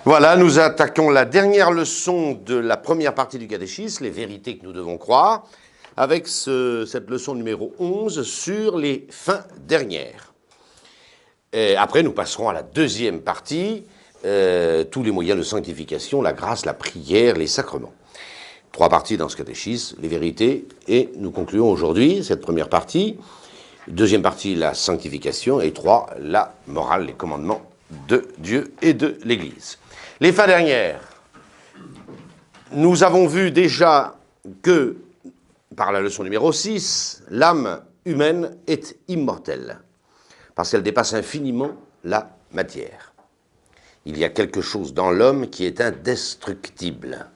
Voilà, nous attaquons la dernière leçon de la première partie du catéchisme, les vérités que nous devons croire, avec cette leçon numéro 11 sur les fins dernières. Et après, nous passerons à la deuxième partie, tous les moyens de sanctification, la grâce, la prière, les sacrements. 3 parties dans ce catéchisme, les vérités, et nous concluons aujourd'hui cette première partie. Deuxième partie, la sanctification, et 3, la morale, les commandements de Dieu et de l'Église. Les fins dernières, nous avons vu déjà que, par la leçon numéro 6, l'âme humaine est immortelle, parce qu'elle dépasse infiniment la matière. Il y a quelque chose dans l'homme qui est indestructible.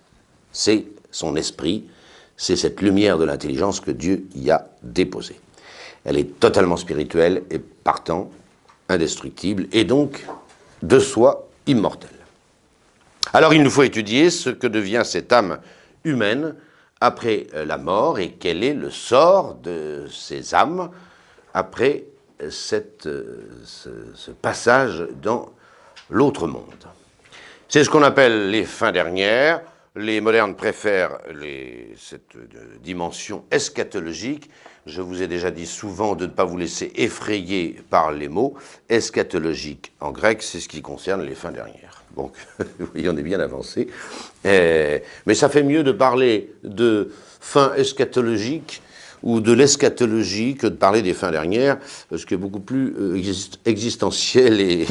C'est son esprit, c'est cette lumière de l'intelligence que Dieu y a déposée. Elle est totalement spirituelle et partant indestructible, et donc de soi immortelle. Alors il nous faut étudier ce que devient cette âme humaine après la mort et quel est le sort de ces âmes après ce passage dans l'autre monde. C'est ce qu'on appelle les fins dernières. Les modernes préfèrent cette dimension eschatologique. Je vous ai déjà dit souvent de ne pas vous laisser effrayer par les mots. Eschatologique en grec, c'est ce qui concerne les fins dernières. Donc, vous voyez, on est bien avancé. Mais ça fait mieux de parler de fin eschatologique ou de l'eschatologie que de parler des fins dernières, ce qui est beaucoup plus existentiel. Et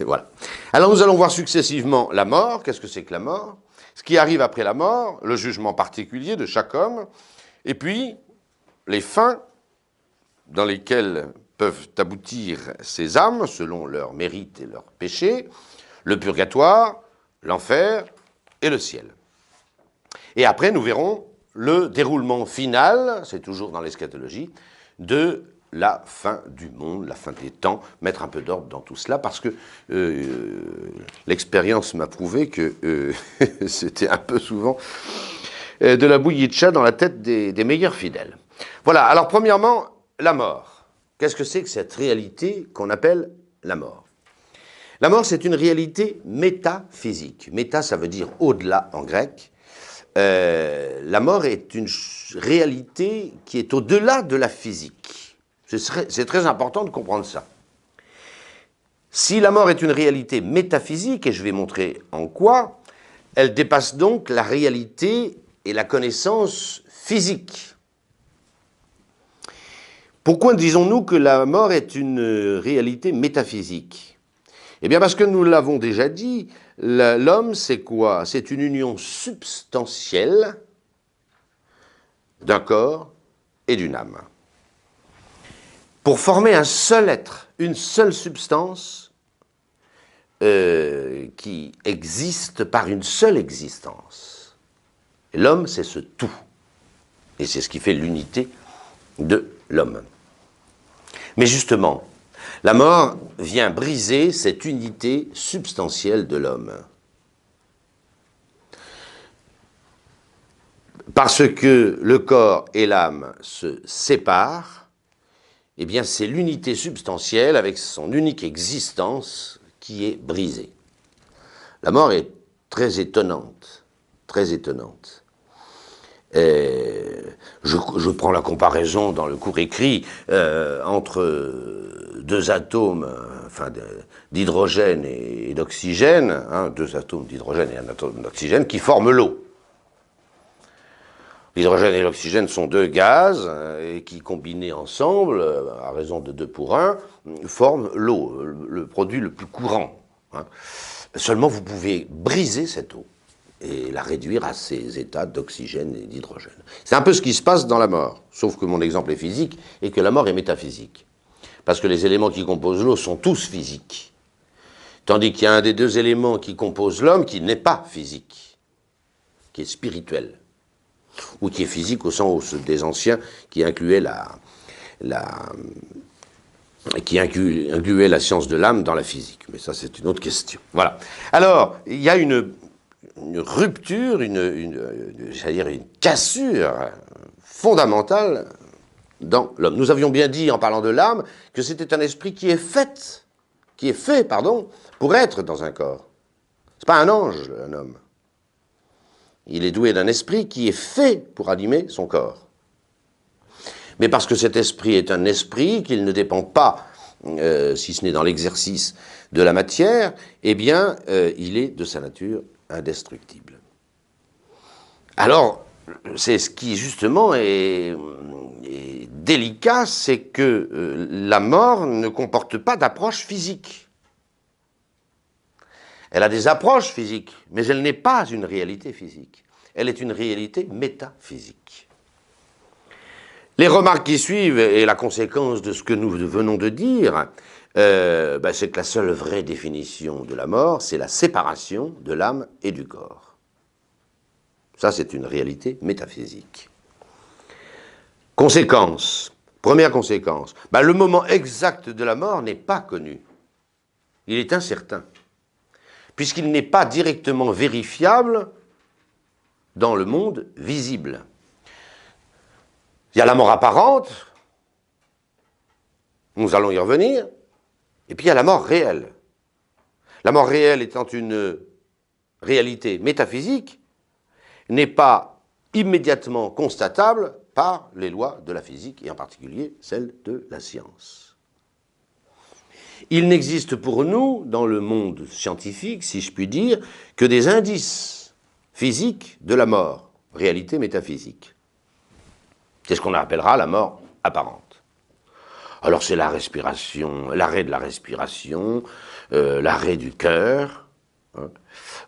voilà. Alors nous allons voir successivement la mort. Qu'est-ce que c'est que la mort? Ce qui arrive après la mort, le jugement particulier de chaque homme, et puis les fins dans lesquelles peuvent aboutir ces âmes selon leurs mérites et leurs péchés, le purgatoire, l'enfer et le ciel. Et après, nous verrons le déroulement final, c'est toujours dans l'eschatologie, de la fin du monde, la fin des temps, mettre un peu d'ordre dans tout cela, parce que l'expérience m'a prouvé que c'était un peu souvent de la bouillie de chat dans la tête des meilleurs fidèles. Voilà, alors premièrement, la mort. Qu'est-ce que c'est que cette réalité qu'on appelle la mort? La mort, c'est une réalité métaphysique. Méta, ça veut dire au-delà en grec. La mort est une réalité qui est au-delà de la physique. C'est très important de comprendre ça. Si la mort est une réalité métaphysique, et je vais montrer en quoi, elle dépasse donc la réalité et la connaissance physique. Pourquoi disons-nous que la mort est une réalité métaphysique? Eh bien parce que nous l'avons déjà dit, l'homme c'est quoi? C'est une union substantielle d'un corps et d'une âme. Pour former un seul être, une seule substance qui existe par une seule existence. L'homme, c'est ce tout. Et c'est ce qui fait l'unité de l'homme. Mais justement, la mort vient briser cette unité substantielle de l'homme. Parce que le corps et l'âme se séparent, eh bien, c'est l'unité substantielle avec son unique existence qui est brisée. La mort est très étonnante, très étonnante. Je prends la comparaison dans le cours écrit entre deux atomes d'hydrogène et d'oxygène, deux atomes d'hydrogène et un atome d'oxygène qui forment l'eau. L'hydrogène et l'oxygène sont deux gaz et qui, combinés ensemble, à raison de 2 pour 1, forment l'eau, le produit le plus courant. Seulement, vous pouvez briser cette eau et la réduire à ces états d'oxygène et d'hydrogène. C'est un peu ce qui se passe dans la mort, sauf que mon exemple est physique et que la mort est métaphysique. Parce que les éléments qui composent l'eau sont tous physiques. Tandis qu'il y a un des 2 éléments qui composent l'homme qui n'est pas physique, qui est spirituel. Ou qui est physique au sens des anciens, qui incluait incluait la science de l'âme dans la physique. Mais ça, c'est une autre question. Voilà. Alors, il y a une rupture, c'est-à-dire une cassure fondamentale dans l'homme. Nous avions bien dit, en parlant de l'âme, que c'était un esprit qui est fait pour être dans un corps. C'est pas un ange, un homme. Il est doué d'un esprit qui est fait pour animer son corps. Mais parce que cet esprit est un esprit, qu'il ne dépend pas, si ce n'est dans l'exercice de la matière, eh bien, il est de sa nature indestructible. Alors, c'est ce qui, justement, est délicat, c'est que la mort ne comporte pas d'approche physique. Elle a des approches physiques, mais elle n'est pas une réalité physique. Elle est une réalité métaphysique. Les remarques qui suivent, et la conséquence de ce que nous venons de dire, c'est que la seule vraie définition de la mort, c'est la séparation de l'âme et du corps. Ça, c'est une réalité métaphysique. Conséquence, première conséquence, le moment exact de la mort n'est pas connu. Il est incertain, puisqu'il n'est pas directement vérifiable dans le monde visible. Il y a la mort apparente, nous allons y revenir, et puis il y a la mort réelle. La mort réelle étant une réalité métaphysique, n'est pas immédiatement constatable par les lois de la physique, et en particulier celles de la science. Il n'existe pour nous, dans le monde scientifique, si je puis dire, que des indices physiques de la mort, réalité métaphysique. C'est ce qu'on appellera la mort apparente. Alors c'est la respiration, l'arrêt de la respiration, l'arrêt du cœur, hein,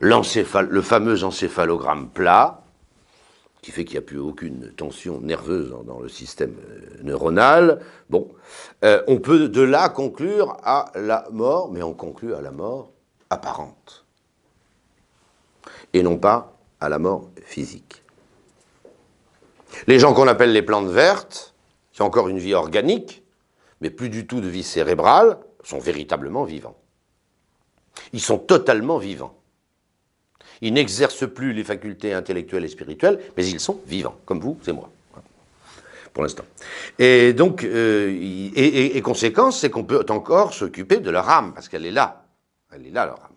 le fameux encéphalogramme plat, qui fait qu'il n'y a plus aucune tension nerveuse dans le système neuronal. Bon, on peut de là conclure à la mort, mais on conclut à la mort apparente, et non pas à la mort physique. Les gens qu'on appelle les plantes vertes, qui ont encore une vie organique, mais plus du tout de vie cérébrale, sont véritablement vivants. Ils sont totalement vivants. Ils n'exercent plus les facultés intellectuelles et spirituelles, mais ils sont vivants, comme vous, c'est moi, pour l'instant. Et donc, et conséquence, c'est qu'on peut encore s'occuper de leur âme, parce qu'elle est là. Elle est là, leur âme.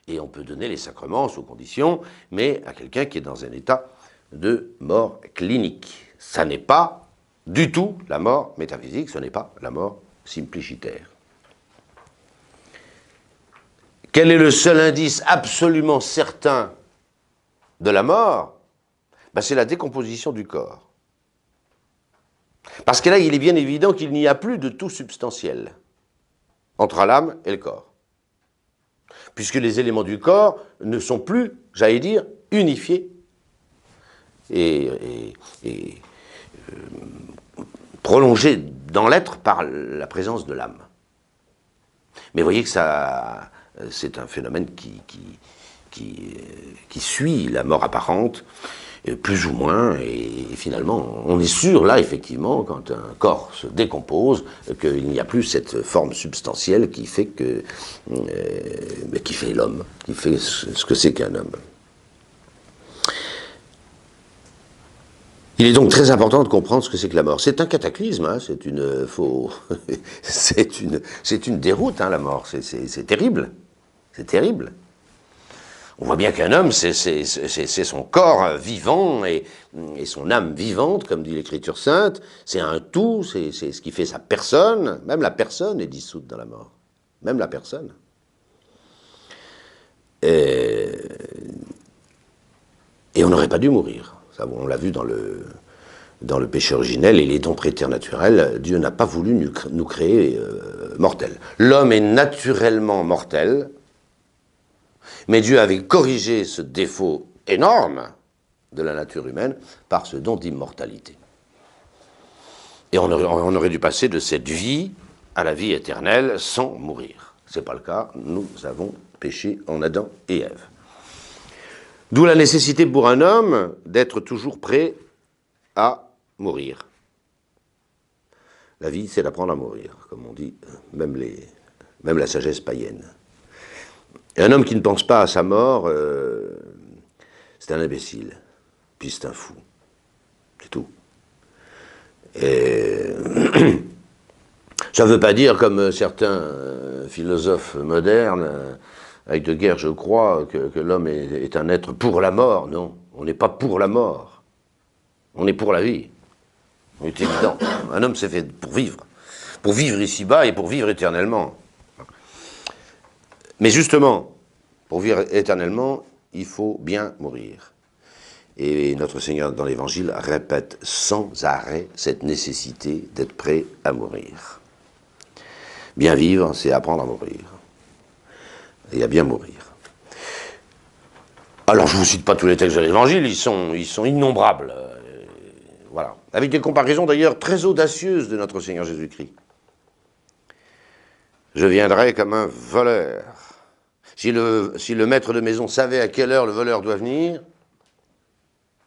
Et on peut donner les sacrements sous condition, mais à quelqu'un qui est dans un état de mort clinique. Ça n'est pas du tout la mort métaphysique, ce n'est pas la mort simplicitaire. Quel est le seul indice absolument certain de la mort? C'est la décomposition du corps. Parce que là, il est bien évident qu'il n'y a plus de tout substantiel entre l'âme et le corps. Puisque les éléments du corps ne sont plus, j'allais dire, unifiés et prolongés dans l'être par la présence de l'âme. Mais voyez que ça, c'est un phénomène qui suit la mort apparente, plus ou moins, et finalement, on est sûr, là, effectivement, quand un corps se décompose, qu'il n'y a plus cette forme substantielle qui fait qui fait l'homme, qui fait ce que c'est qu'un homme. Il est donc très important de comprendre ce que c'est que la mort. C'est un cataclysme, hein, c'est une déroute, hein, la mort. C'est terrible. C'est terrible. On voit bien qu'un homme, c'est son corps vivant et son âme vivante, comme dit l'Écriture sainte. C'est un tout, c'est ce qui fait sa personne. Même la personne est dissoute dans la mort. Même la personne. Et on n'aurait pas dû mourir. Ça, on l'a vu dans le péché originel et les dons préternaturels. Dieu n'a pas voulu nous créer mortels. L'homme est naturellement mortel, mais Dieu avait corrigé ce défaut énorme de la nature humaine par ce don d'immortalité. Et on aurait dû passer de cette vie à la vie éternelle sans mourir. Ce n'est pas le cas. Nous avons péché en Adam et Ève. D'où la nécessité pour un homme d'être toujours prêt à mourir. La vie, c'est d'apprendre à mourir, comme on dit, même la sagesse païenne. Et un homme qui ne pense pas à sa mort, c'est un imbécile, puis c'est un fou. C'est tout. Et ça ne veut pas dire, comme certains philosophes modernes, Heidegger, je crois, que l'homme est un être pour la mort. Non, on n'est pas pour la mort. On est pour la vie. C'est évident. Un homme s'est fait pour vivre. Pour vivre ici-bas et pour vivre éternellement. Mais justement, pour vivre éternellement, il faut bien mourir. Et notre Seigneur, dans l'Évangile, répète sans arrêt cette nécessité d'être prêt à mourir. Bien vivre, c'est apprendre à mourir. Et à bien mourir. Alors, je ne vous cite pas tous les textes de l'Évangile, ils sont innombrables. Voilà. Avec des comparaisons d'ailleurs très audacieuses de notre Seigneur Jésus-Christ. Je viendrai comme un voleur. Si le maître de maison savait à quelle heure le voleur doit venir,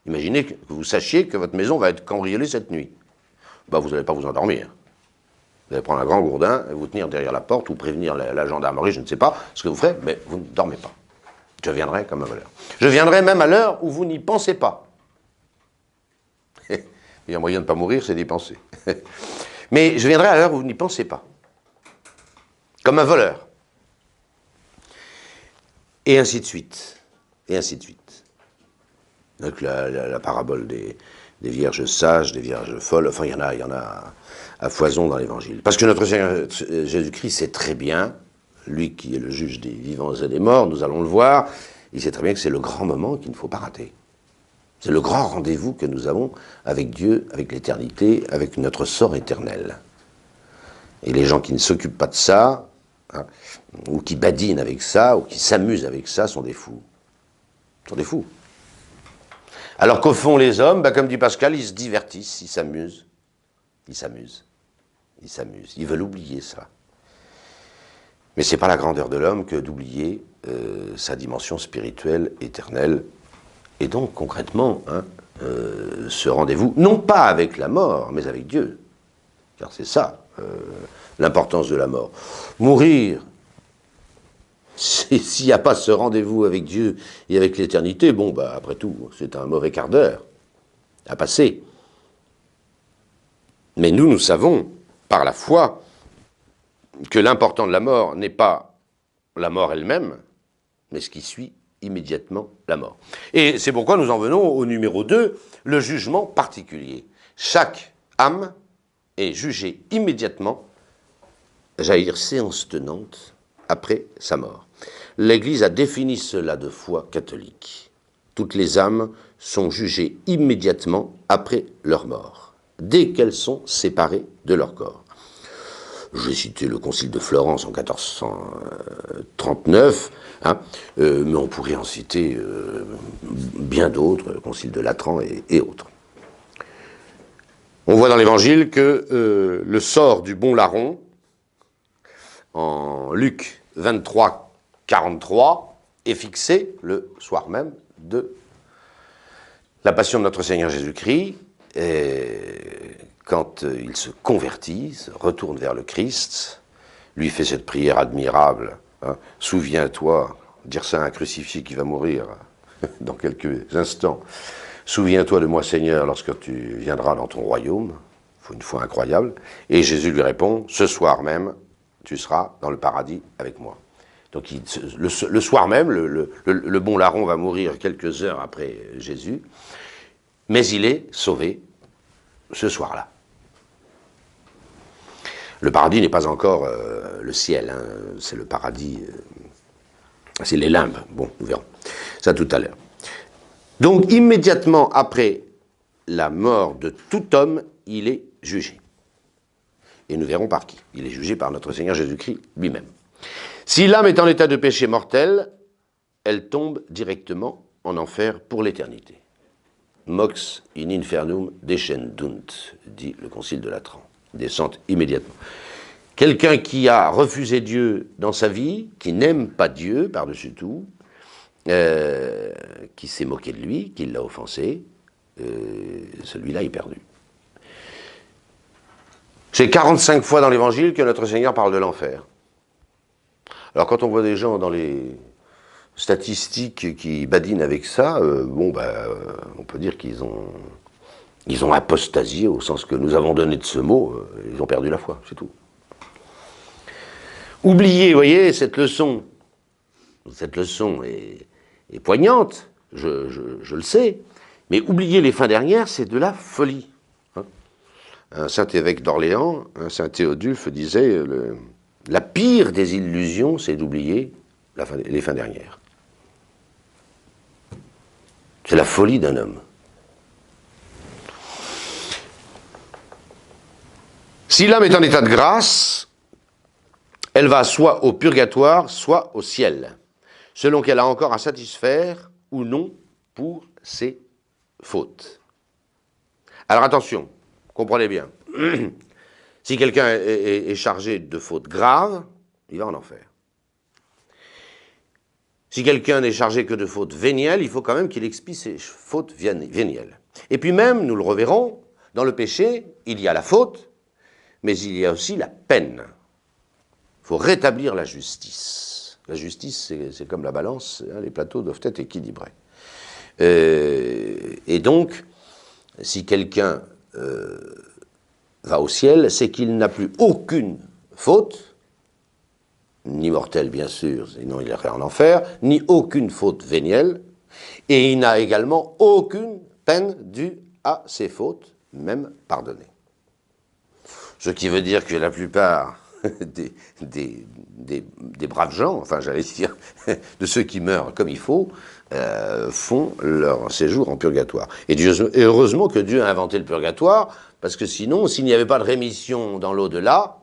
imaginez que vous sachiez que votre maison va être cambriolée cette nuit. Ben, vous n'allez pas vous endormir. Vous allez prendre un grand gourdin et vous tenir derrière la porte ou prévenir la gendarmerie, je ne sais pas ce que vous ferez, mais vous ne dormez pas. Je viendrai comme un voleur. Je viendrai même à l'heure où vous n'y pensez pas. Il y a un moyen de ne pas mourir, c'est d'y penser. Mais je viendrai à l'heure où vous n'y pensez pas. Comme un voleur. Et ainsi de suite. Et ainsi de suite. Donc la parabole des vierges sages, des vierges folles, enfin il y en a à foison dans l'Évangile. Parce que notre Seigneur Jésus-Christ sait très bien, lui qui est le juge des vivants et des morts, nous allons le voir, il sait très bien que c'est le grand moment qu'il ne faut pas rater. C'est le grand rendez-vous que nous avons avec Dieu, avec l'éternité, avec notre sort éternel. Et les gens qui ne s'occupent pas de ça, hein, ou qui badinent avec ça, ou qui s'amusent avec ça, sont des fous. Sont des fous. Alors qu'au fond, les hommes, comme dit Pascal, ils se divertissent, ils s'amusent. Ils s'amusent. Ils s'amusent. Ils veulent oublier ça. Mais ce n'est pas la grandeur de l'homme que d'oublier sa dimension spirituelle, éternelle. Et donc, concrètement, ce rendez-vous, non pas avec la mort, mais avec Dieu. Car c'est ça, l'importance de la mort. Mourir, s'il n'y a pas ce rendez-vous avec Dieu et avec l'éternité, bon, après tout, c'est un mauvais quart d'heure à passer. Mais nous savons, par la foi, que l'important de la mort n'est pas la mort elle-même, mais ce qui suit immédiatement la mort. Et c'est pourquoi nous en venons au numéro 2, le jugement particulier. Chaque âme est jugée immédiatement, j'allais dire séance tenante, après sa mort. L'Église a défini cela de foi catholique. Toutes les âmes sont jugées immédiatement après leur mort, dès qu'elles sont séparées de leur corps. J'ai cité le Concile de Florence en 1439, mais on pourrait en citer bien d'autres, le Concile de Latran et autres. On voit dans l'Évangile que le sort du bon larron, en Luc 23, 43, est fixé le soir même de la passion de notre Seigneur Jésus-Christ, quand il se convertit, se retourne vers le Christ, lui fait cette prière admirable, souviens-toi, dire ça à un crucifié qui va mourir dans quelques instants, souviens-toi de moi Seigneur lorsque tu viendras dans ton royaume, il faut une foi incroyable, et Jésus lui répond, ce soir même, tu seras dans le paradis avec moi. Donc le soir même, le bon larron va mourir quelques heures après Jésus, mais il est sauvé ce soir-là. Le paradis n'est pas encore le ciel, c'est le paradis, c'est les limbes. Bon, nous verrons ça tout à l'heure. Donc, immédiatement après la mort de tout homme, il est jugé. Et nous verrons par qui. Il est jugé par notre Seigneur Jésus-Christ lui-même. Si l'âme est en état de péché mortel, elle tombe directement en enfer pour l'éternité. Mox in infernum descendunt, dit le Concile de Latran. Descente immédiatement. Quelqu'un qui a refusé Dieu dans sa vie, qui n'aime pas Dieu par-dessus tout, qui s'est moqué de lui, qui l'a offensé, celui-là est perdu. C'est 45 fois dans l'Évangile que notre Seigneur parle de l'enfer. Alors quand on voit des gens dans les statistiques qui badinent avec ça, on peut dire qu'ils ont apostasié au sens que nous avons donné de ce mot, ils ont perdu la foi, c'est tout. Oubliez, vous voyez, cette leçon Cette leçon est poignante, je le sais, mais oublier les fins dernières, c'est de la folie. Hein. Un saint évêque d'Orléans, un saint Théodulphe, disait la pire des illusions, c'est d'oublier les fins dernières. C'est la folie d'un homme. Si l'âme est en état de grâce, elle va soit au purgatoire, soit au ciel, selon qu'elle a encore à satisfaire ou non pour ses fautes. Alors attention, comprenez bien. Si quelqu'un est chargé de fautes graves, il va en enfer. Si quelqu'un n'est chargé que de fautes vénielles, il faut quand même qu'il expie ses fautes vénielles. Et puis même, nous le reverrons, dans le péché, il y a la faute, mais il y a aussi la peine. Il faut rétablir la justice. La justice, c'est comme la balance, hein, les plateaux doivent être équilibrés. Et donc, si quelqu'un va au ciel, c'est qu'il n'a plus aucune faute, ni mortelle bien sûr, sinon il irait en enfer, ni aucune faute vénielle, et il n'a également aucune peine due à ses fautes, même pardonnées. Ce qui veut dire que la plupart des braves gens, enfin j'allais dire, de ceux qui meurent comme il faut, font leur séjour en purgatoire. Et heureusement que Dieu a inventé le purgatoire, parce que sinon, s'il n'y avait pas de rémission dans l'au-delà,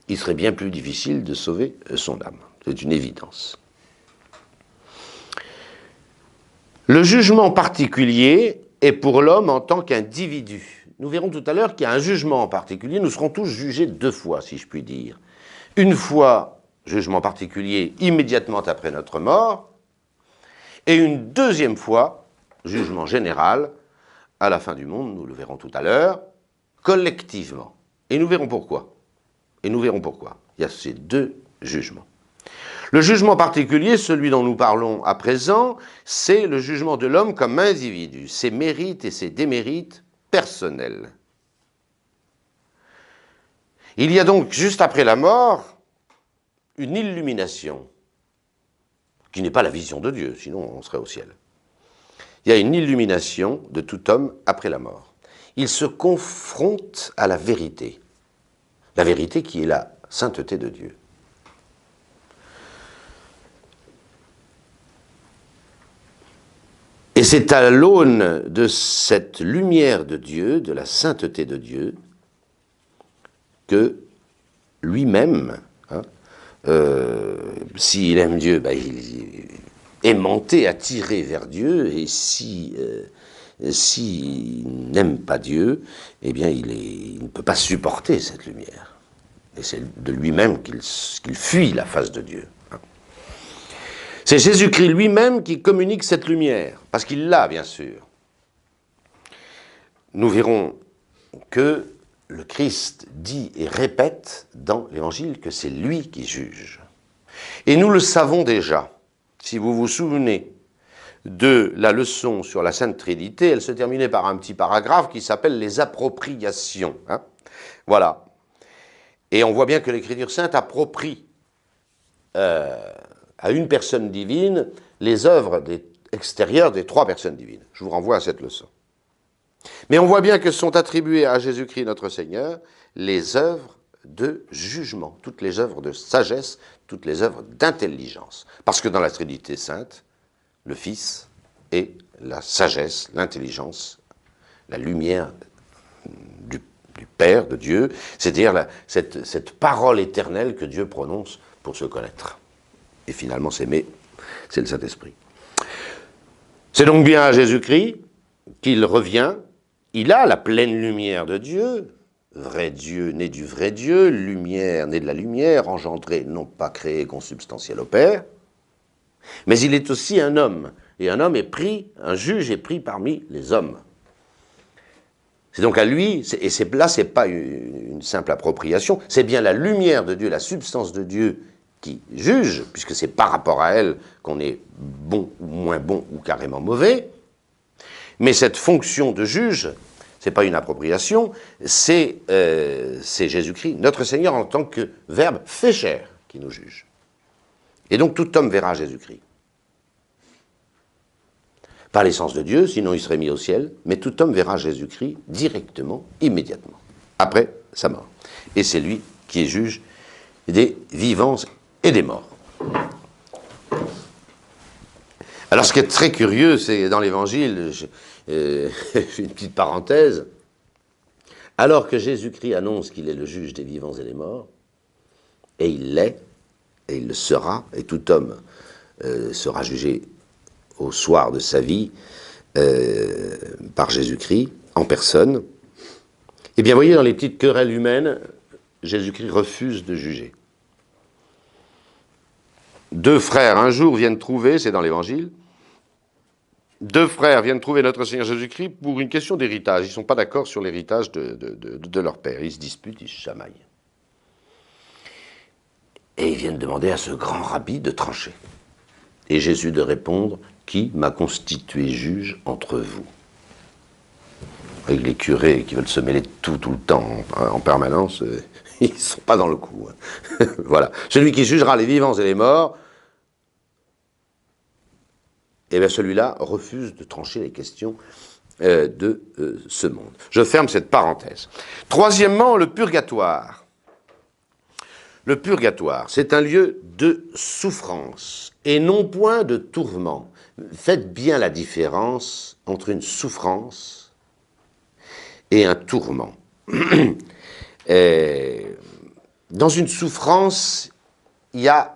il serait bien plus difficile de sauver son âme. C'est une évidence. Le jugement particulier est pour l'homme en tant qu'individu. Nous verrons tout à l'heure qu'il y a un jugement en particulier. Nous serons tous jugés deux fois, si je puis dire. Une fois, jugement particulier immédiatement après notre mort, et une deuxième fois, jugement général, à la fin du monde, nous le verrons tout à l'heure, collectivement. Et nous verrons pourquoi. Il y a ces deux jugements. Le jugement particulier, celui dont nous parlons à présent, c'est le jugement de l'homme comme individu, ses mérites et ses démérites personnels. Il y a donc, juste après la mort, une illumination, qui n'est pas la vision de Dieu, sinon on serait au ciel. Il y a une illumination de tout homme après la mort. Il se confronte à la vérité qui est la sainteté de Dieu. Et c'est à l'aune de cette lumière de Dieu, de la sainteté de Dieu, que lui-même, s'il aime Dieu, il est aimanté, attiré vers Dieu, et s'il n'aime pas Dieu, eh bien il ne peut pas supporter cette lumière. Et c'est de lui-même qu'il fuit la face de Dieu. C'est Jésus-Christ lui-même qui communique cette lumière, parce qu'il l'a, bien sûr. Nous verrons que le Christ dit et répète dans l'Évangile que c'est lui qui juge. Et nous le savons déjà. Si vous vous souvenez de la leçon sur la Sainte Trinité, elle se terminait par un petit paragraphe qui s'appelle « les appropriations ». Voilà. Et on voit bien que l'Écriture sainte approprie à une personne divine les œuvres extérieures des trois personnes divines. Je vous renvoie à cette leçon. Mais on voit bien que sont attribuées à Jésus-Christ notre Seigneur les œuvres de jugement, toutes les œuvres de sagesse, toutes les œuvres d'intelligence. Parce que dans la Trinité sainte, le Fils est la sagesse, l'intelligence, la lumière du Père, de Dieu, c'est-à-dire cette parole éternelle que Dieu prononce pour se connaître. Et finalement s'aimer, c'est le Saint-Esprit. C'est donc bien à Jésus-Christ qu'il revient, il a la pleine lumière de Dieu, vrai Dieu né du vrai Dieu, lumière née de la lumière, engendré, non pas créé, consubstantiel au Père, mais il est aussi un homme, et un homme est pris, un juge est pris parmi les hommes. C'est donc à lui, et là c'est pas une simple appropriation, c'est bien la lumière de Dieu, la substance de Dieu qui juge, puisque c'est par rapport à elle qu'on est bon ou moins bon ou carrément mauvais. Mais cette fonction de juge, c'est pas une appropriation, c'est Jésus-Christ, notre Seigneur en tant que Verbe fait chair. qui nous juge. Et donc tout homme verra Jésus-Christ. Pas l'essence de Dieu, sinon il serait mis au ciel, mais tout homme verra Jésus-Christ directement, immédiatement, après sa mort. Et c'est lui qui est juge des vivants et des morts. Alors ce qui est très curieux, c'est dans l'Évangile, une petite parenthèse, alors que Jésus-Christ annonce qu'il est le juge des vivants et des morts, et il l'est, et il le sera, et tout homme sera jugé au soir de sa vie par Jésus-Christ, en personne, eh bien, vous voyez, dans les petites querelles humaines, Jésus-Christ refuse de juger. Deux frères, un jour, viennent trouver, c'est dans l'Évangile, deux frères viennent trouver notre Seigneur Jésus-Christ pour une question d'héritage. Ils ne sont pas d'accord sur l'héritage de leur père. Ils se disputent, ils se chamaillent. Et ils viennent demander à ce grand rabbi de trancher. Et Jésus de répondre, « Qui m'a constitué juge entre vous ?» Avec les curés qui veulent se mêler de tout le temps, en permanence, ils ne sont pas dans le coup. Voilà. Celui qui jugera les vivants et les morts, eh bien celui-là refuse de trancher les questions de ce monde. Je ferme cette parenthèse. Troisièmement, le purgatoire. Le purgatoire, c'est un lieu de souffrance et non point de tourment. Faites bien la différence entre une souffrance et un tourment. Dans une souffrance, il y a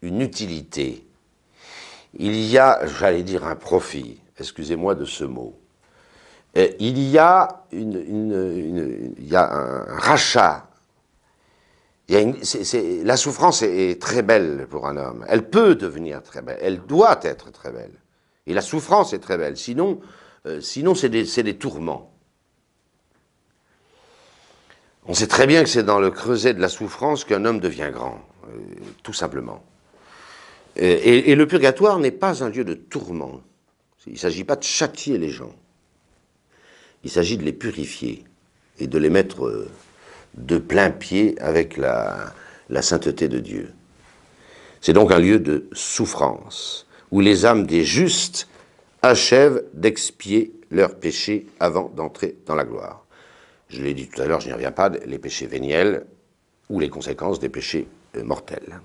une utilité. Il y a, j'allais dire, un profit. Excusez-moi de ce mot. Il y a un rachat. La souffrance est très belle pour un homme. Elle peut devenir très belle. Elle doit être très belle. Et la souffrance est très belle. Sinon c'est des tourments. On sait très bien que c'est dans le creuset de la souffrance qu'un homme devient grand, tout simplement. Et le purgatoire n'est pas un lieu de tourment. Il ne s'agit pas de châtier les gens. Il s'agit de les purifier et de les mettre de plein pied avec la sainteté de Dieu. C'est donc un lieu de souffrance, où les âmes des justes achèvent d'expier leurs péchés avant d'entrer dans la gloire. Je l'ai dit tout à l'heure, je n'y reviens pas, les péchés véniels ou les conséquences des péchés mortels.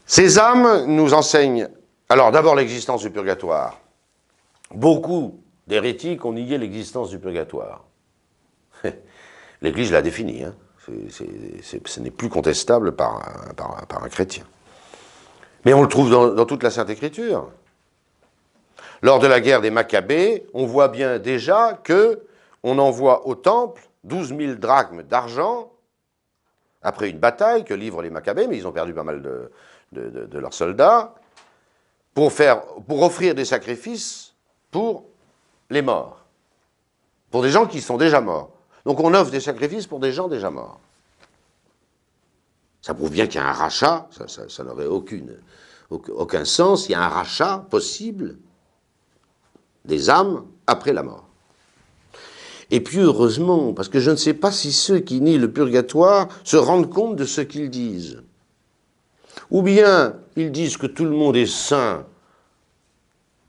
Ces âmes nous enseignent, alors d'abord l'existence du purgatoire. Beaucoup d'hérétiques ont nié l'existence du purgatoire. L'Église l'a défini, hein. Ce n'est plus contestable par un chrétien. Mais on le trouve dans toute la Sainte Écriture. Lors de la guerre des Maccabées, on voit bien déjà qu'on envoie au temple 12 000 drachmes d'argent après une bataille que livrent les Maccabées, mais ils ont perdu pas mal de leurs soldats, pour offrir des sacrifices pour les morts, pour des gens qui sont déjà morts. Donc on offre des sacrifices pour des gens déjà morts. Ça prouve bien qu'il y a un rachat, ça n'aurait aucun sens, il y a un rachat possible des âmes après la mort. Et puis heureusement, parce que je ne sais pas si ceux qui nient le purgatoire se rendent compte de ce qu'ils disent. Ou bien ils disent que tout le monde est saint,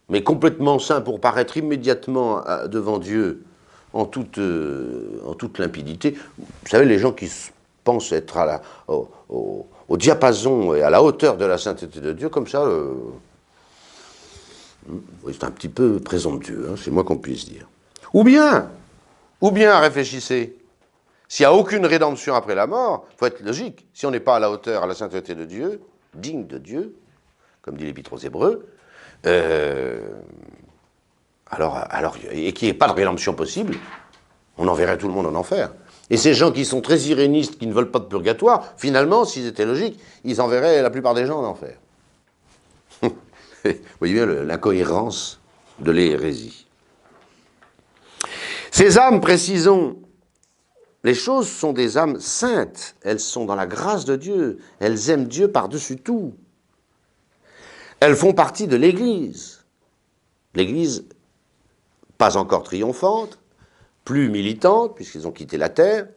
mais complètement saint pour paraître immédiatement devant Dieu en toute limpidité. Vous savez, les gens qui pensent être au diapason et à la hauteur de la sainteté de Dieu, comme ça, c'est un petit peu présomptueux, hein, c'est moins qu'on puisse dire. Ou bien, réfléchissez, s'il n'y a aucune rédemption après la mort, il faut être logique. Si on n'est pas à la hauteur, à la sainteté de Dieu, digne de Dieu, comme dit l'Épître aux Hébreux, et qu'il n'y ait pas de rédemption possible, on enverrait tout le monde en enfer. Et ces gens qui sont très irénistes, qui ne veulent pas de purgatoire, finalement, s'ils étaient logiques, ils enverraient la plupart des gens en enfer. Vous voyez bien l'incohérence de l'hérésie. Ces âmes, précisons, les choses sont des âmes saintes. Elles sont dans la grâce de Dieu. Elles aiment Dieu par-dessus tout. Elles font partie de l'Église. L'Église, pas encore triomphante, plus militante, puisqu'ils ont quitté la terre,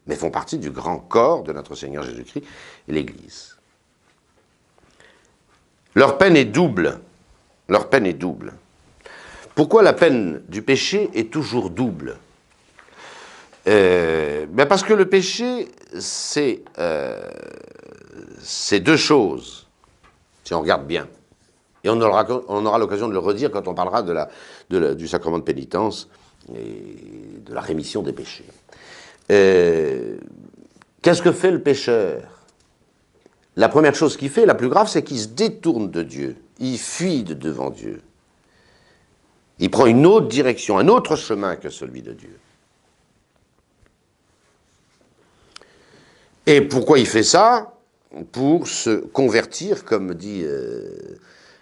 mais font partie du grand corps de notre Seigneur Jésus-Christ et l'Église. Leur peine est double. Leur peine est double. Pourquoi la peine du péché est toujours double? Parce que le péché, c'est deux choses, si on regarde bien. Et on aura l'occasion de le redire quand on parlera du sacrement de pénitence et de la rémission des péchés. Qu'est-ce que fait le pécheur? La première chose qu'il fait, la plus grave, c'est qu'il se détourne de Dieu. Il fuit de devant Dieu. Il prend une autre direction, un autre chemin que celui de Dieu. Et pourquoi il fait ça? Pour se convertir, comme dit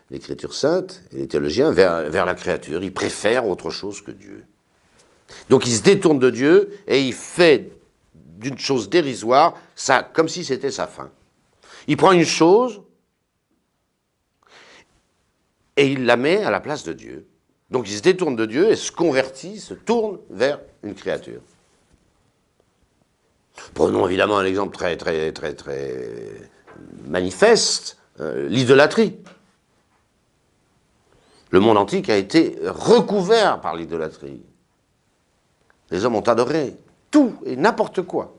l'Écriture sainte et les théologiens, vers la créature. Il préfère autre chose que Dieu. Donc il se détourne de Dieu et il fait d'une chose dérisoire, ça, comme si c'était sa fin. Il prend une chose et il la met à la place de Dieu. Donc il se détourne de Dieu et se convertit, se tourne vers une créature. Prenons évidemment un exemple très manifeste, l'idolâtrie. Le monde antique a été recouvert par l'idolâtrie. Les hommes ont adoré tout et n'importe quoi.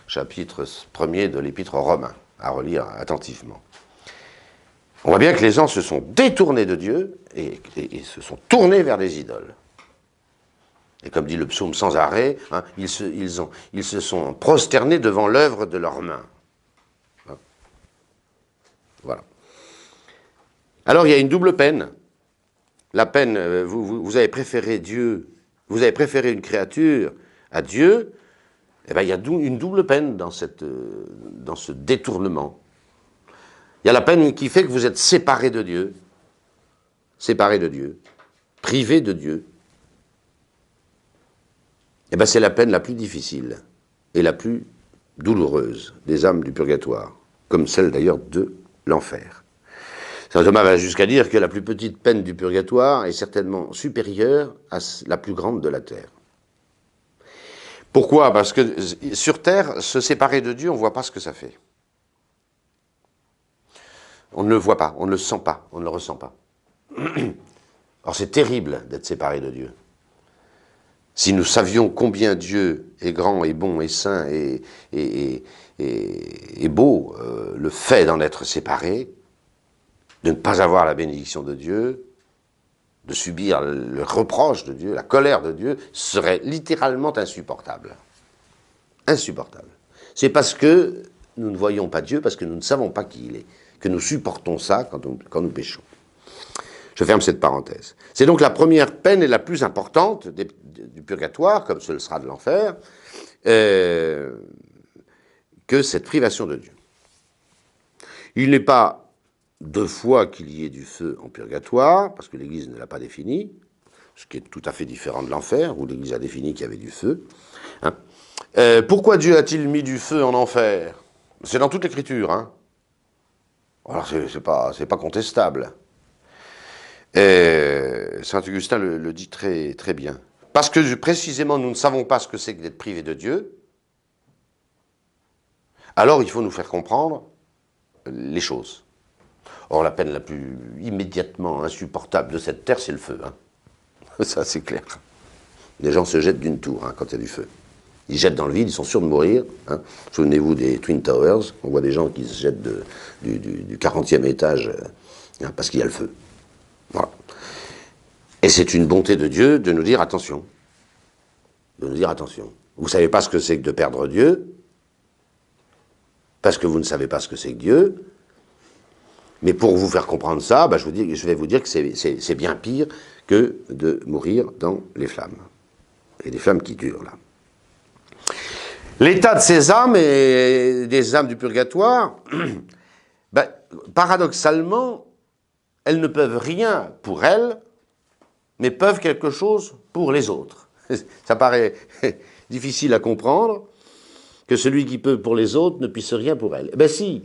Chapitre 1er de l'Épître aux Romains, à relire attentivement. On voit bien que les gens se sont détournés de Dieu et se sont tournés vers des idoles. Et comme dit le psaume sans arrêt, hein, ils se sont prosternés devant l'œuvre de leurs mains. Hein. Voilà. Alors il y a une double peine. La peine, vous avez préféré Dieu, vous avez préféré une créature à Dieu, eh bien il y a une double peine dans ce détournement. Il y a la peine qui fait que vous êtes séparés de Dieu, privés de Dieu. Eh bien, c'est la peine la plus difficile et la plus douloureuse des âmes du purgatoire, comme celle d'ailleurs de l'enfer. Saint Thomas va jusqu'à dire que la plus petite peine du purgatoire est certainement supérieure à la plus grande de la terre. Pourquoi? Parce que sur terre, se séparer de Dieu, on ne voit pas ce que ça fait. On ne le voit pas, on ne le sent pas, on ne le ressent pas. Alors c'est terrible d'être séparé de Dieu. Si nous savions combien Dieu est grand et bon et saint et beau, le fait d'en être séparé, de ne pas avoir la bénédiction de Dieu, de subir le reproche de Dieu, la colère de Dieu, serait littéralement insupportable. Insupportable. C'est parce que nous ne voyons pas Dieu, parce que nous ne savons pas qui il est, que nous supportons ça quand nous péchons. Je ferme cette parenthèse. C'est donc la première peine et la plus importante du purgatoire, comme ce le sera de l'enfer, que cette privation de Dieu. Il n'est pas deux fois qu'il y ait du feu en purgatoire, parce que l'Église ne l'a pas défini, ce qui est tout à fait différent de l'enfer, où l'Église a défini qu'il y avait du feu. Hein. Pourquoi Dieu a-t-il mis du feu en enfer? C'est dans toute l'Écriture. Hein. Alors c'est pas contestable. Saint Augustin le dit très, très bien. Parce que précisément nous ne savons pas ce que c'est que d'être privé de Dieu, alors il faut nous faire comprendre les choses. Or la peine la plus immédiatement insupportable de cette terre, c'est le feu. Hein. Ça c'est clair. Les gens se jettent d'une tour hein, quand il y a du feu. Ils jettent dans le vide, ils sont sûrs de mourir. Hein. Souvenez-vous des Twin Towers, on voit des gens qui se jettent du 40e étage hein, parce qu'il y a le feu. Voilà. Et c'est une bonté de Dieu de nous dire attention. De nous dire attention. Vous ne savez pas ce que c'est que de perdre Dieu, parce que vous ne savez pas ce que c'est que Dieu, mais pour vous faire comprendre ça, je vais vous dire que c'est bien pire que de mourir dans les flammes. Et des flammes qui durent, là. L'état de ces âmes et des âmes du purgatoire, paradoxalement, elles ne peuvent rien pour elles, mais peuvent quelque chose pour les autres. Ça paraît difficile à comprendre que celui qui peut pour les autres ne puisse rien pour elles. Ben si.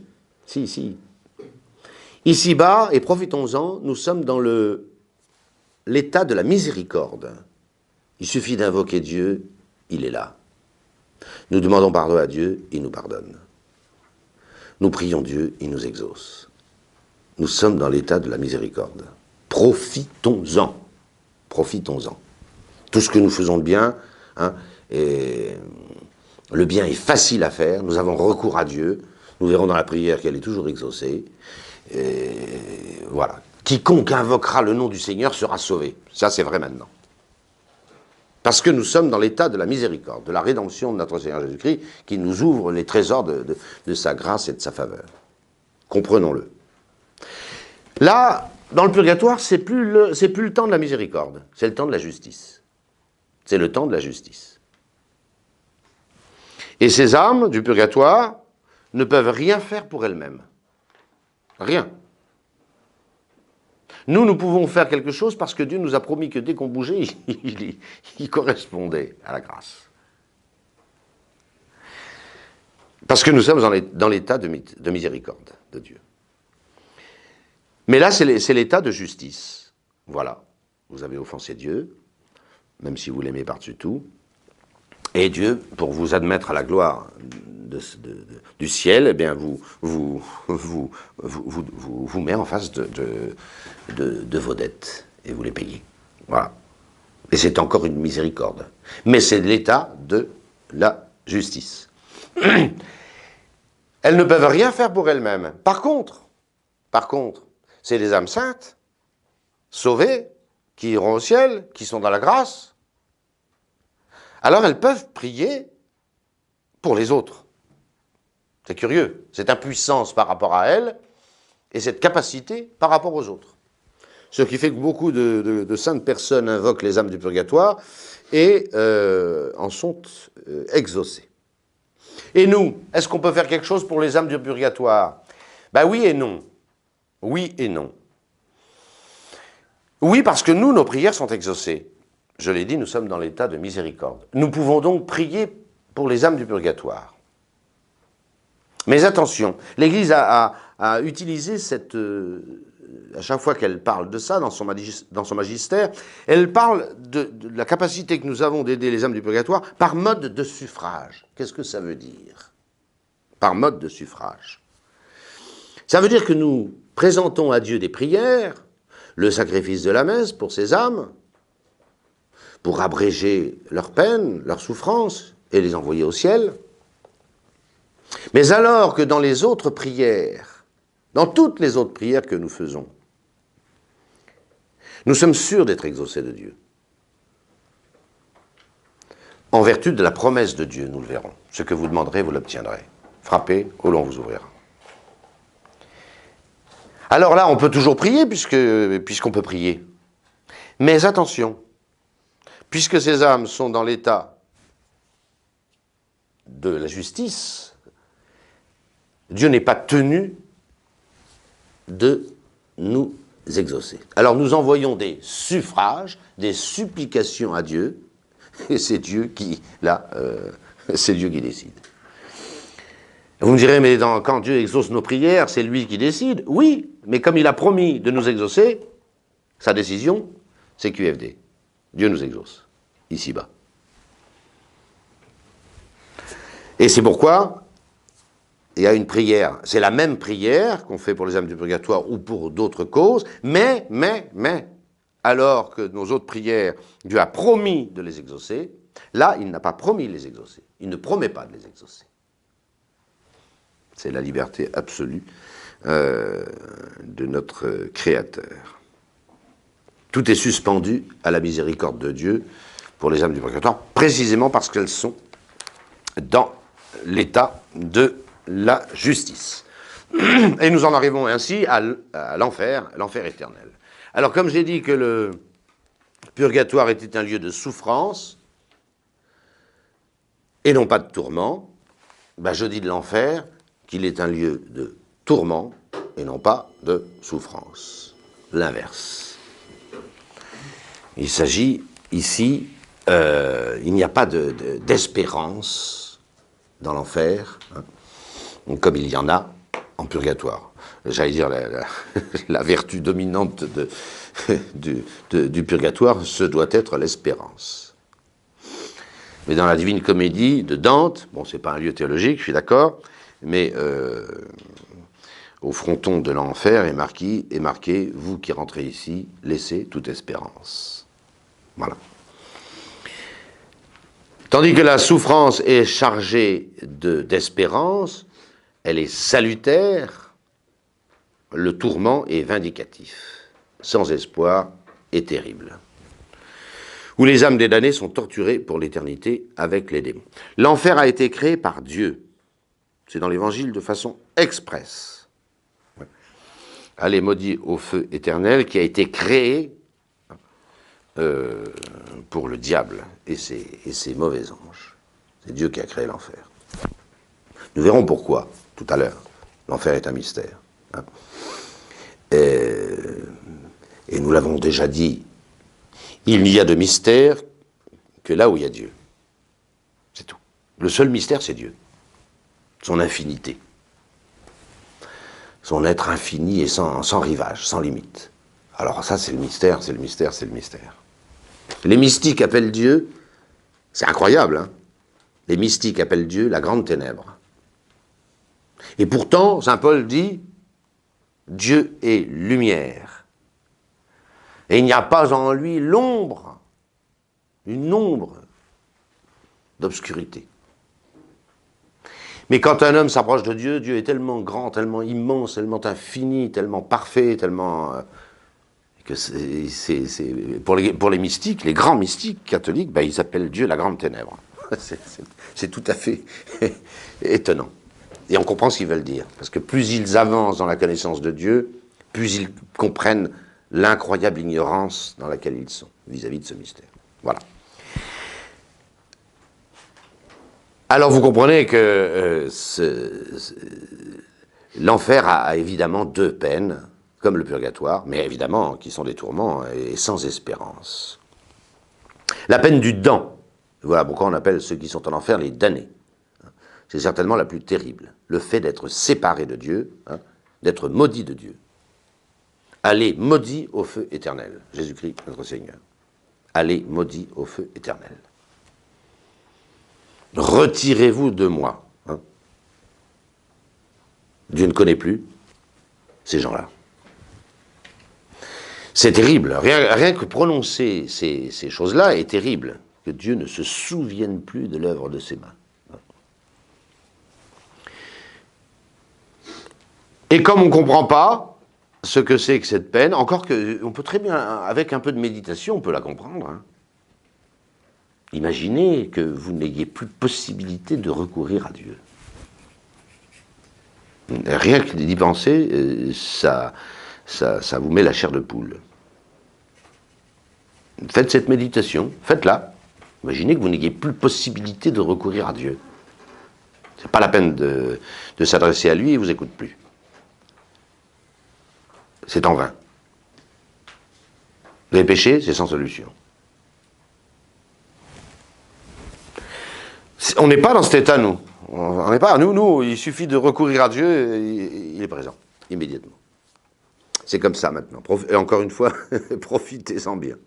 Ici-bas, et profitons-en, nous sommes dans l'état de la miséricorde. Il suffit d'invoquer Dieu, il est là. Nous demandons pardon à Dieu, il nous pardonne. Nous prions Dieu, il nous exauce. Nous sommes dans l'état de la miséricorde. Profitons-en. Profitons-en. Tout ce que nous faisons de bien, et le bien est facile à faire, nous avons recours à Dieu, nous verrons dans la prière qu'elle est toujours exaucée. Et voilà. Quiconque invoquera le nom du Seigneur sera sauvé. Ça, c'est vrai maintenant. Parce que nous sommes dans l'état de la miséricorde, de la rédemption de notre Seigneur Jésus-Christ, qui nous ouvre les trésors de sa grâce et de sa faveur. Comprenons-le. Là, dans le purgatoire, c'est plus le temps de la miséricorde, c'est le temps de la justice. C'est le temps de la justice. Et ces âmes du purgatoire ne peuvent rien faire pour elles-mêmes. Rien. Nous pouvons faire quelque chose parce que Dieu nous a promis que dès qu'on bougeait, il correspondait à la grâce. Parce que nous sommes dans l'état de miséricorde de Dieu. Mais là, c'est l'état de justice. Voilà. Vous avez offensé Dieu, même si vous l'aimez par-dessus tout. Et Dieu, pour vous admettre à la gloire du ciel, eh bien, vous met en face de vos dettes et vous les payez. Voilà. Et c'est encore une miséricorde. Mais c'est l'état de la justice. Elles ne peuvent rien faire pour elles-mêmes. Par contre, c'est les âmes saintes, sauvées, qui iront au ciel, qui sont dans la grâce. Alors elles peuvent prier pour les autres. C'est curieux, cette impuissance par rapport à elles et cette capacité par rapport aux autres. Ce qui fait que beaucoup de saintes personnes invoquent les âmes du purgatoire et en sont exaucées. Et nous, est-ce qu'on peut faire quelque chose pour les âmes du purgatoire? Ben oui et non. Oui et non. Oui, parce que nous, nos prières sont exaucées. Je l'ai dit, nous sommes dans l'état de miséricorde. Nous pouvons donc prier pour les âmes du purgatoire. Mais attention, l'Église a utilisé à chaque fois qu'elle parle de ça, dans son magistère, elle parle de la capacité que nous avons d'aider les âmes du purgatoire par mode de suffrage. Qu'est-ce que ça veut dire? Par mode de suffrage. Ça veut dire que nous présentons à Dieu des prières, le sacrifice de la messe pour ces âmes, pour abréger leurs peines, leurs souffrances, et les envoyer au ciel. Mais alors que dans les autres prières, dans toutes les autres prières que nous faisons, nous sommes sûrs d'être exaucés de Dieu. En vertu de la promesse de Dieu, nous le verrons. Ce que vous demanderez, vous l'obtiendrez. Frappez, au long vous ouvrira. Alors là, on peut toujours prier, puisqu'on peut prier. Mais attention, puisque ces âmes sont dans l'état de la justice, Dieu n'est pas tenu de nous exaucer. Alors nous envoyons des suffrages, des supplications à Dieu, et c'est Dieu qui, c'est Dieu qui décide. Vous me direz, mais quand Dieu exauce nos prières, c'est lui qui décide. Oui, mais comme il a promis de nous exaucer, sa décision, c'est QFD. Dieu nous exauce, ici-bas. Et c'est pourquoi il y a une prière, c'est la même prière qu'on fait pour les âmes du purgatoire ou pour d'autres causes, mais, alors que nos autres prières, Dieu a promis de les exaucer, là, il n'a pas promis de les exaucer. Il ne promet pas de les exaucer. C'est la liberté absolue de notre Créateur. Tout est suspendu à la miséricorde de Dieu pour les âmes du purgatoire, précisément parce qu'elles sont dans l'état de la justice. Et nous en arrivons ainsi à l'enfer, l'enfer éternel. Alors, comme j'ai dit que le purgatoire était un lieu de souffrance et non pas de tourment, je dis de l'enfer qu'il est un lieu de tourment et non pas de souffrance. L'inverse. Il s'agit ici, il n'y a pas d'espérance dans l'enfer, comme il y en a en purgatoire. J'allais dire, la vertu dominante du purgatoire, ce doit être l'espérance. Mais dans la Divine Comédie de Dante, bon, c'est pas un lieu théologique, je suis d'accord, mais au fronton de l'enfer est marqué « Vous qui rentrez ici, laissez toute espérance ». Voilà. Tandis que la souffrance est chargée d'espérance, elle est salutaire, le tourment est vindicatif, sans espoir et terrible. Où les âmes des damnés sont torturées pour l'éternité avec les démons. L'enfer a été créé par Dieu. C'est dans l'Évangile de façon expresse. Ouais. Allez, maudit au feu éternel qui a été créé pour le diable et ses mauvais anges. C'est Dieu qui a créé l'enfer. Nous verrons pourquoi, tout à l'heure. L'enfer est un mystère. Hein. Et nous l'avons déjà dit, il n'y a de mystère que là où il y a Dieu. C'est tout. Le seul mystère, c'est Dieu. Son infinité. Son être infini et sans rivage, sans limite. Alors ça, c'est le mystère, c'est le mystère, c'est le mystère. Les mystiques appellent Dieu, c'est incroyable, hein. Les mystiques appellent Dieu la grande ténèbre. Et pourtant, saint Paul dit, Dieu est lumière. Et il n'y a pas en lui l'ombre, une ombre d'obscurité. Mais quand un homme s'approche de Dieu, Dieu est tellement grand, tellement immense, tellement infini, tellement parfait, tellement... que pour les mystiques, les grands mystiques catholiques, ben, ils appellent Dieu la grande ténèbre. C'est tout à fait étonnant. Et on comprend ce qu'ils veulent dire. Parce que plus ils avancent dans la connaissance de Dieu, plus ils comprennent l'incroyable ignorance dans laquelle ils sont vis-à-vis de ce mystère. Voilà. Alors vous comprenez que l'enfer a évidemment deux peines, comme le purgatoire, mais évidemment qui sont des tourments et sans espérance. La peine du damn, voilà pourquoi on appelle ceux qui sont en enfer les damnés. C'est certainement la plus terrible. Le fait d'être séparé de Dieu, hein, d'être maudit de Dieu. Allez maudit au feu éternel. Jésus-Christ, notre Seigneur. Allez maudit au feu éternel. Retirez-vous de moi. Hein. Dieu ne connaît plus ces gens-là. C'est terrible. Rien que prononcer ces choses-là est terrible. Que Dieu ne se souvienne plus de l'œuvre de ses mains. Et comme on ne comprend pas ce que c'est que cette peine, encore qu'on peut très bien, avec un peu de méditation, on peut la comprendre. Hein. Imaginez que vous n'ayez plus possibilité de recourir à Dieu. Rien que d'y penser, ça vous met la chair de poule. Faites cette méditation, faites-la. Imaginez que vous n'ayez plus possibilité de recourir à Dieu. C'est pas la peine de s'adresser à lui, il ne vous écoute plus. C'est en vain. Vous avez péché, c'est sans solution. On n'est pas dans cet état, nous. On n'est pas. Nous, il suffit de recourir à Dieu, il est présent, immédiatement. C'est comme ça maintenant. Et encore une fois, profitez-en bien.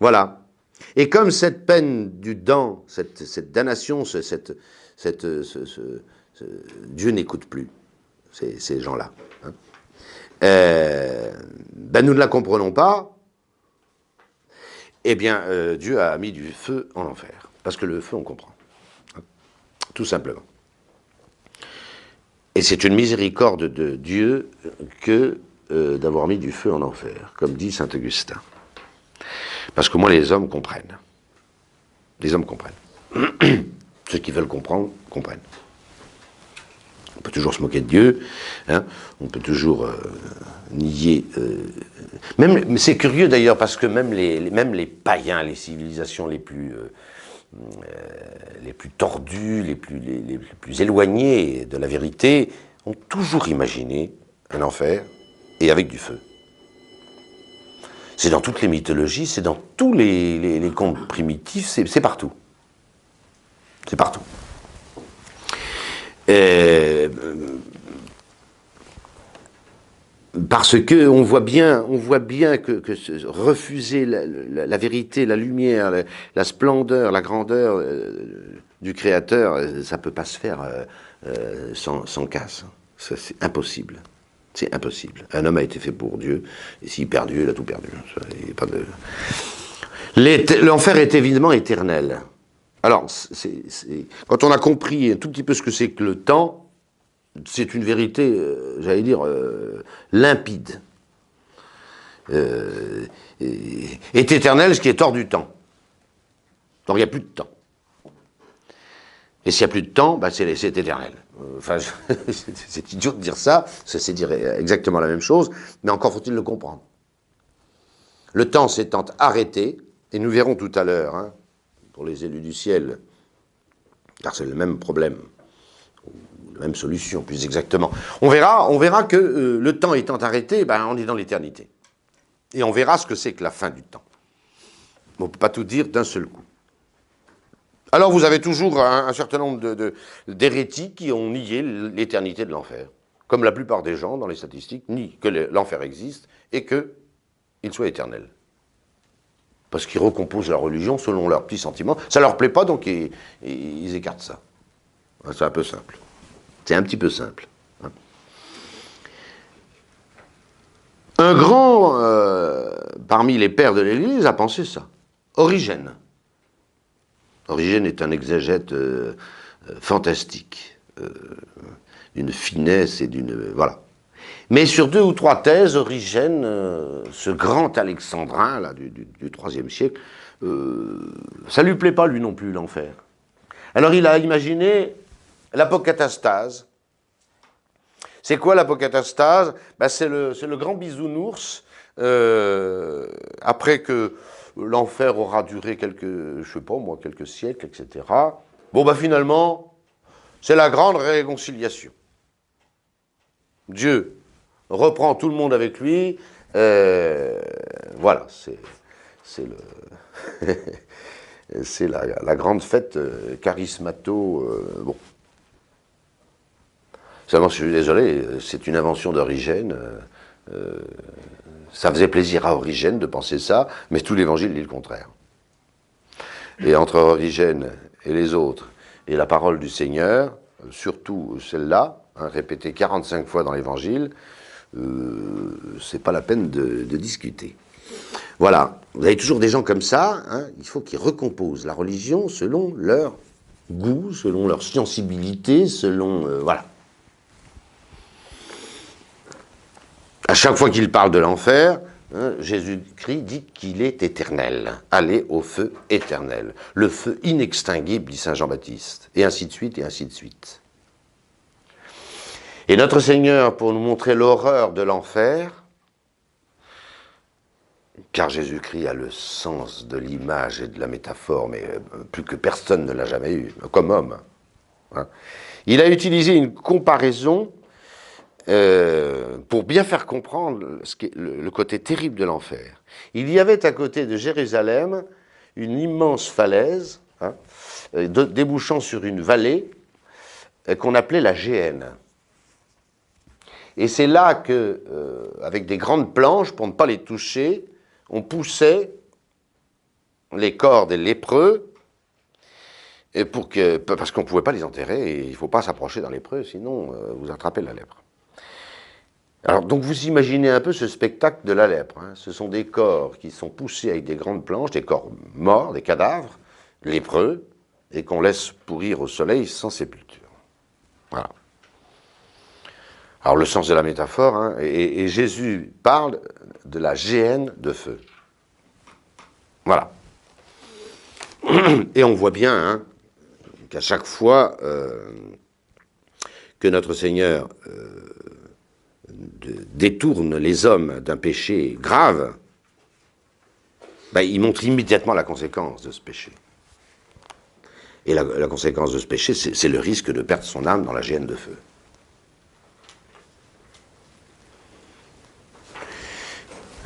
Voilà. Et comme cette peine du damn, cette damnation, Dieu n'écoute plus ces gens-là. Hein. Ben nous ne la comprenons pas. Eh bien, Dieu a mis du feu en enfer. Parce que le feu, on comprend. Hein. Tout simplement. Et c'est une miséricorde de Dieu que d'avoir mis du feu en enfer, comme dit saint Augustin. Parce que moi, les hommes comprennent. Les hommes comprennent. Ceux qui veulent comprendre, comprennent. On peut toujours se moquer de Dieu, hein, on peut toujours nier... même, c'est curieux d'ailleurs, parce que même les païens, les civilisations les plus tordues, les plus éloignées de la vérité, ont toujours imaginé un enfer, et avec du feu. C'est dans toutes les mythologies, c'est dans tous les contes primitifs, c'est partout. C'est partout. Parce que on voit bien que refuser la vérité, la lumière, la splendeur, la grandeur du Créateur, ça peut pas se faire sans casse. Ça, c'est impossible. C'est impossible. Un homme a été fait pour Dieu, et s'il perd Dieu, il a tout perdu. Il y a pas de... L'enfer est évidemment éternel. Alors, quand on a compris un tout petit peu ce que c'est que le temps, c'est une vérité, j'allais dire, limpide. Est éternel, ce qui est hors du temps. Donc il n'y a plus de temps. Et s'il n'y a plus de temps, bah, c'est éternel. Enfin, c'est idiot de dire ça, c'est dire exactement la même chose, mais encore faut-il le comprendre. Le temps s'étant arrêté, et nous verrons tout à l'heure, hein, pour les élus du ciel, car c'est le même problème, la même solution, plus exactement. On verra que le temps étant arrêté, ben, on est dans l'éternité. Et on verra ce que c'est que la fin du temps. On ne peut pas tout dire d'un seul coup. Alors vous avez toujours un certain nombre d'hérétiques qui ont nié l'éternité de l'enfer, comme la plupart des gens dans les statistiques nient que l'enfer existe et qu'il soit éternel. Parce qu'ils recomposent la religion selon leurs petits sentiments. Ça ne leur plaît pas, donc ils écartent ça. C'est un peu simple. C'est un petit peu simple. Un grand, parmi les pères de l'Église, a pensé ça. Origène. Origène est un exégète fantastique, d'une finesse et d'une... voilà. Mais sur 2 ou 3 thèses, Origène, ce grand alexandrin là, du IIIe siècle, ça ne lui plaît pas, lui non plus, l'enfer. Alors il a imaginé l'apocatastase. C'est quoi l'apocatastase? Ben, c'est le grand bisounours, après que l'enfer aura duré quelques siècles, etc. Bon, ben finalement, c'est la grande réconciliation. Dieu reprend tout le monde avec lui. Voilà, c'est la grande fête charismato. Bon. Seulement, je suis désolé, c'est une invention d'Origène. Ça faisait plaisir à Origène de penser ça, mais tout l'Évangile dit le contraire. Et entre Origène et les autres, et la parole du Seigneur, surtout celle-là, hein, répétée 45 fois dans l'Évangile, c'est pas la peine de discuter. Voilà, vous avez toujours des gens comme ça, hein, il faut qu'ils recomposent la religion selon leur goût, selon leur sensibilité, selon... voilà. À chaque fois qu'il parle de l'enfer, hein, Jésus-Christ dit qu'il est éternel. Allez au feu éternel. Le feu inextinguible, dit saint Jean-Baptiste. Et ainsi de suite, et ainsi de suite. Et notre Seigneur, pour nous montrer l'horreur de l'enfer, car Jésus-Christ a le sens de l'image et de la métaphore, mais plus que personne ne l'a jamais eu, comme homme. Hein. Il a utilisé une comparaison pour bien faire comprendre le côté terrible de l'enfer. Il y avait à côté de Jérusalem une immense falaise, hein, débouchant sur une vallée qu'on appelait la Géhenne. Et c'est là que, avec des grandes planches, pour ne pas les toucher, on poussait les corps des lépreux, et parce qu'on ne pouvait pas les enterrer, et il ne faut pas s'approcher d'un lépreux, sinon vous attrapez la lèpre. Alors, donc vous imaginez un peu ce spectacle de la lèpre. Hein. Ce sont des corps qui sont poussés avec des grandes planches, des corps morts, des cadavres, lépreux, et qu'on laisse pourrir au soleil sans sépulture. Voilà. Alors le sens de la métaphore, hein, et Jésus parle de la géhenne de feu. Voilà. Et on voit bien hein, qu'à chaque fois que notre Seigneur détourne les hommes d'un péché grave, ben, il montre immédiatement la conséquence de ce péché. Et la conséquence de ce péché, c'est le risque de perdre son âme dans la géhenne de feu.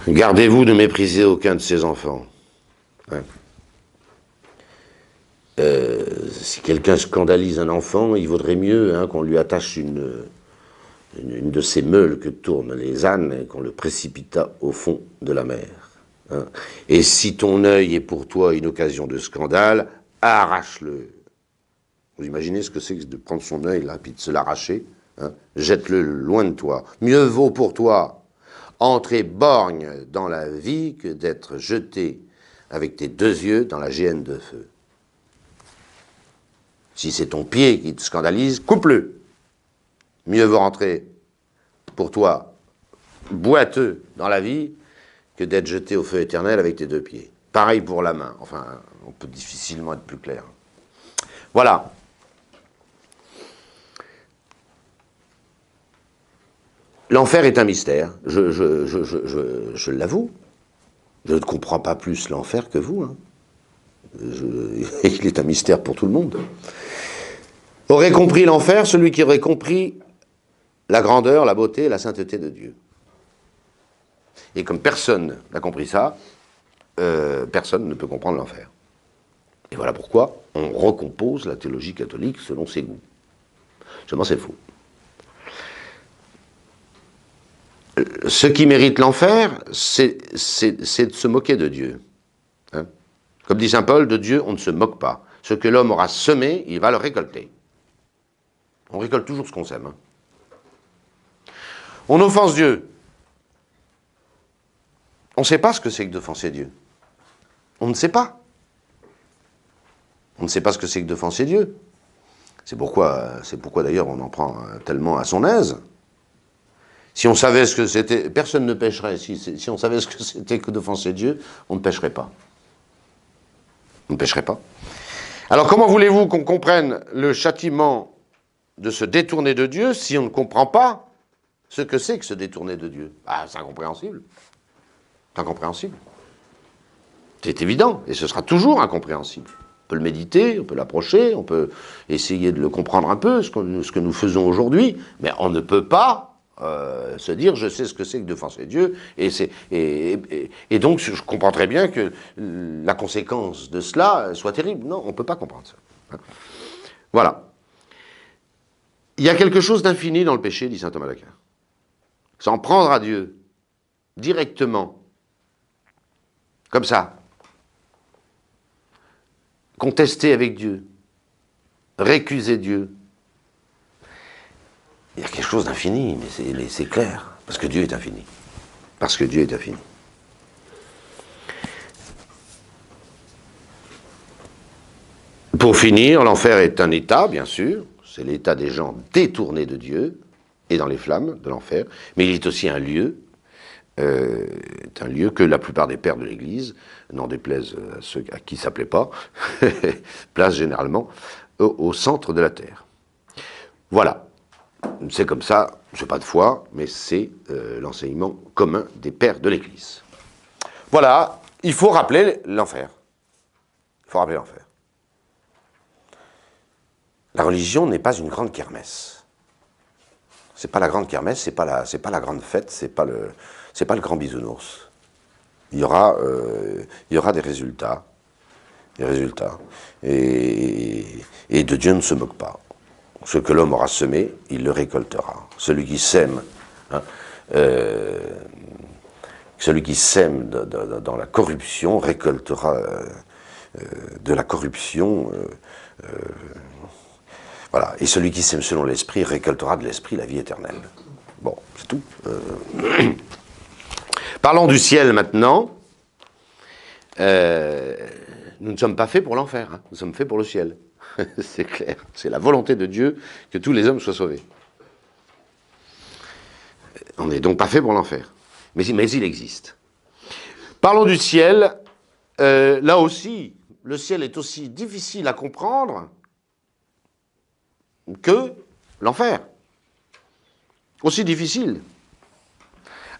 Gardez-vous de mépriser aucun de ses enfants. Hein. Si quelqu'un scandalise un enfant, il vaudrait mieux hein, qu'on lui attache une une de ces meules que tournent les ânes et qu'on le précipita au fond de la mer. Hein. Et si ton œil est pour toi une occasion de scandale, arrache-le. Vous imaginez ce que c'est que de prendre son œil là, puis de se l'arracher, hein. Jette-le loin de toi. Mieux vaut pour toi entrer borgne dans la vie que d'être jeté avec tes deux yeux dans la géhenne de feu. Si c'est ton pied qui te scandalise, coupe-le. Mieux vaut rentrer pour toi boiteux dans la vie que d'être jeté au feu éternel avec tes deux pieds. Pareil pour la main. Enfin, on peut difficilement être plus clair. Voilà. L'enfer est un mystère, je l'avoue. Je ne comprends pas plus l'enfer que vous. Hein. Il est un mystère pour tout le monde. Aurait compris l'enfer celui qui aurait compris la grandeur, la beauté, la sainteté de Dieu. Et comme personne n'a compris ça, personne ne peut comprendre l'enfer. Et voilà pourquoi on recompose la théologie catholique selon ses goûts. Seulement c'est faux. Ce qui mérite l'enfer, c'est de se moquer de Dieu. Hein? Comme dit saint Paul, de Dieu, on ne se moque pas. Ce que l'homme aura semé, il va le récolter. On récolte toujours ce qu'on sème. Hein? On offense Dieu. On ne sait pas ce que c'est que d'offenser Dieu. On ne sait pas. On ne sait pas ce que c'est que d'offenser Dieu. C'est pourquoi d'ailleurs on en prend tellement à son aise. Si on savait ce que c'était, personne ne pécherait. Si on savait ce que c'était que d'offenser Dieu, on ne pécherait pas. On ne pécherait pas. Alors comment voulez-vous qu'on comprenne le châtiment de se détourner de Dieu si on ne comprend pas ce que c'est que se détourner de Dieu? Ah, c'est incompréhensible. C'est incompréhensible. C'est évident, et ce sera toujours incompréhensible. On peut le méditer, on peut l'approcher, on peut essayer de le comprendre un peu, ce que nous faisons aujourd'hui, mais on ne peut pas se dire je sais ce que c'est que d'offenser Dieu, et donc je comprends très bien que la conséquence de cela soit terrible. Non, on ne peut pas comprendre ça. Voilà. Il y a quelque chose d'infini dans le péché, dit saint Thomas d'Aquin. S'en prendre à Dieu, directement, comme ça, contester avec Dieu, récuser Dieu. Il y a quelque chose d'infini, mais c'est clair, parce que Dieu est infini. Parce que Dieu est infini. Pour finir, l'enfer est un état, bien sûr, c'est l'état des gens détournés de Dieu, et dans les flammes de l'enfer, mais il est aussi un lieu que la plupart des pères de l'Église, n'en déplaise à ceux à qui ça ne plaît pas, placent généralement au centre de la terre. Voilà. C'est comme ça, je n'ai pas de foi, mais c'est l'enseignement commun des pères de l'Église. Voilà, il faut rappeler l'enfer. Il faut rappeler l'enfer. La religion n'est pas une grande kermesse. C'est pas la grande kermesse, c'est pas la grande fête, c'est pas le grand bisounours. Il y aura des résultats, et de Dieu ne se moque pas. Ce que l'homme aura semé, il le récoltera. Celui qui sème, dans la corruption récoltera de la corruption. Voilà. Et celui qui sème selon l'esprit récoltera de l'esprit la vie éternelle. Bon, c'est tout. Parlons du ciel maintenant. Nous ne sommes pas faits pour l'enfer, hein. Nous sommes faits pour le ciel. C'est clair. C'est la volonté de Dieu que tous les hommes soient sauvés. On n'est donc pas fait pour l'enfer. Mais il existe. Parlons du ciel. Là aussi, le ciel est aussi difficile à comprendre que l'enfer. Aussi difficile.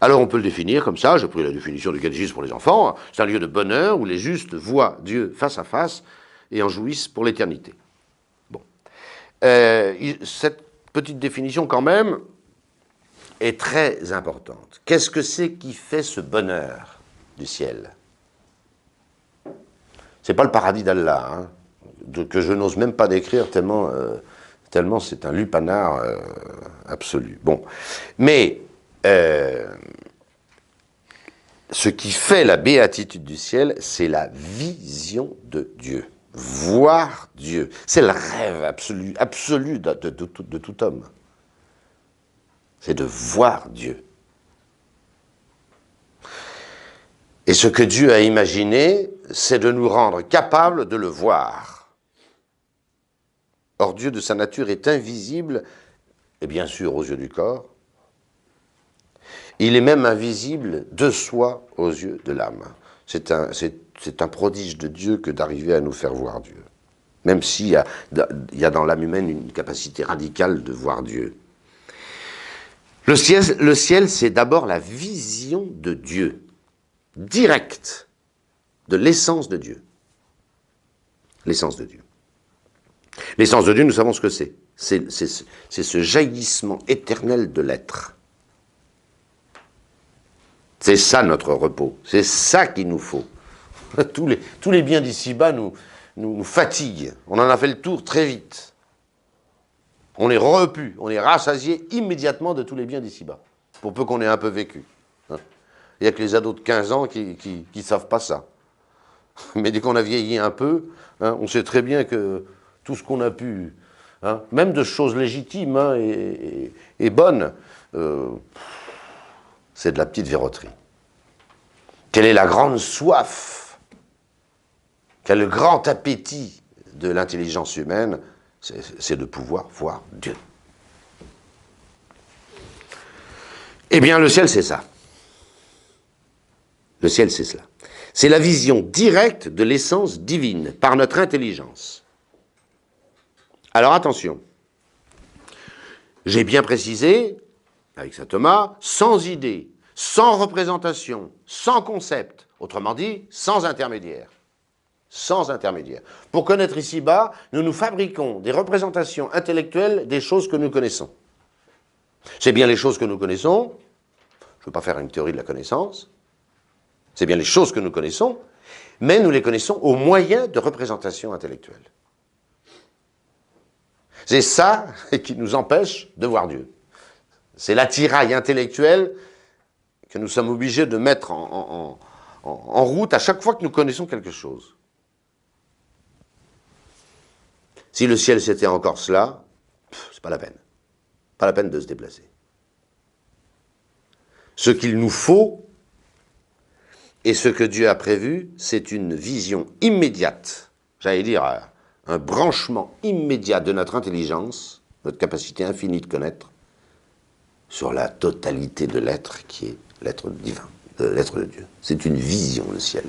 Alors on peut le définir comme ça, j'ai pris la définition du catéchisme pour les enfants, c'est un lieu de bonheur où les justes voient Dieu face à face et en jouissent pour l'éternité. Bon. Cette petite définition quand même est très importante. Qu'est-ce que c'est qui fait ce bonheur du ciel? C'est pas le paradis d'Allah, hein, que je n'ose même pas décrire tellement Tellement c'est un lupanar absolu. Bon, mais ce qui fait la béatitude du ciel, c'est la vision de Dieu. Voir Dieu. C'est le rêve absolu de tout homme. C'est de voir Dieu. Et ce que Dieu a imaginé, c'est de nous rendre capables de le voir. Or, Dieu de sa nature est invisible, et bien sûr aux yeux du corps. Il est même invisible de soi aux yeux de l'âme. C'est un prodige de Dieu que d'arriver à nous faire voir Dieu. Même s'il y a dans l'âme humaine une capacité radicale de voir Dieu. Le ciel, c'est d'abord la vision de Dieu, directe, de l'essence de Dieu. L'essence de Dieu. L'essence de Dieu, nous savons ce que c'est. C'est ce jaillissement éternel de l'être. C'est ça notre repos. C'est ça qu'il nous faut. Tous les biens d'ici-bas nous fatiguent. On en a fait le tour très vite. On est repu, on est rassasié immédiatement de tous les biens d'ici-bas. Pour peu qu'on ait un peu vécu. Il n'y a que les ados de 15 ans qui ne savent pas ça. Mais dès qu'on a vieilli un peu, on sait très bien que tout ce qu'on a pu, même de choses légitimes et bonnes, c'est de la petite verroterie. Quelle est la grande soif, quel est le grand appétit de l'intelligence humaine, c'est de pouvoir voir Dieu. Eh bien, le ciel, c'est ça. Le ciel, c'est cela. C'est la vision directe de l'essence divine par notre intelligence. Alors attention, j'ai bien précisé, avec saint Thomas, sans idée, sans représentation, sans concept, autrement dit, sans intermédiaire. Sans intermédiaire. Pour connaître ici-bas, nous fabriquons des représentations intellectuelles des choses que nous connaissons. C'est bien les choses que nous connaissons, je ne veux pas faire une théorie de la connaissance, c'est bien les choses que nous connaissons, mais nous les connaissons au moyen de représentations intellectuelles. C'est ça qui nous empêche de voir Dieu. C'est l'attirail intellectuel que nous sommes obligés de mettre en route à chaque fois que nous connaissons quelque chose. Si le ciel c'était encore cela, c'est pas la peine. Pas la peine de se déplacer. Ce qu'il nous faut, et ce que Dieu a prévu, c'est une vision immédiate, j'allais dire un branchement immédiat de notre intelligence, notre capacité infinie de connaître, sur la totalité de l'être qui est l'être divin, l'être de Dieu. C'est une vision, le ciel.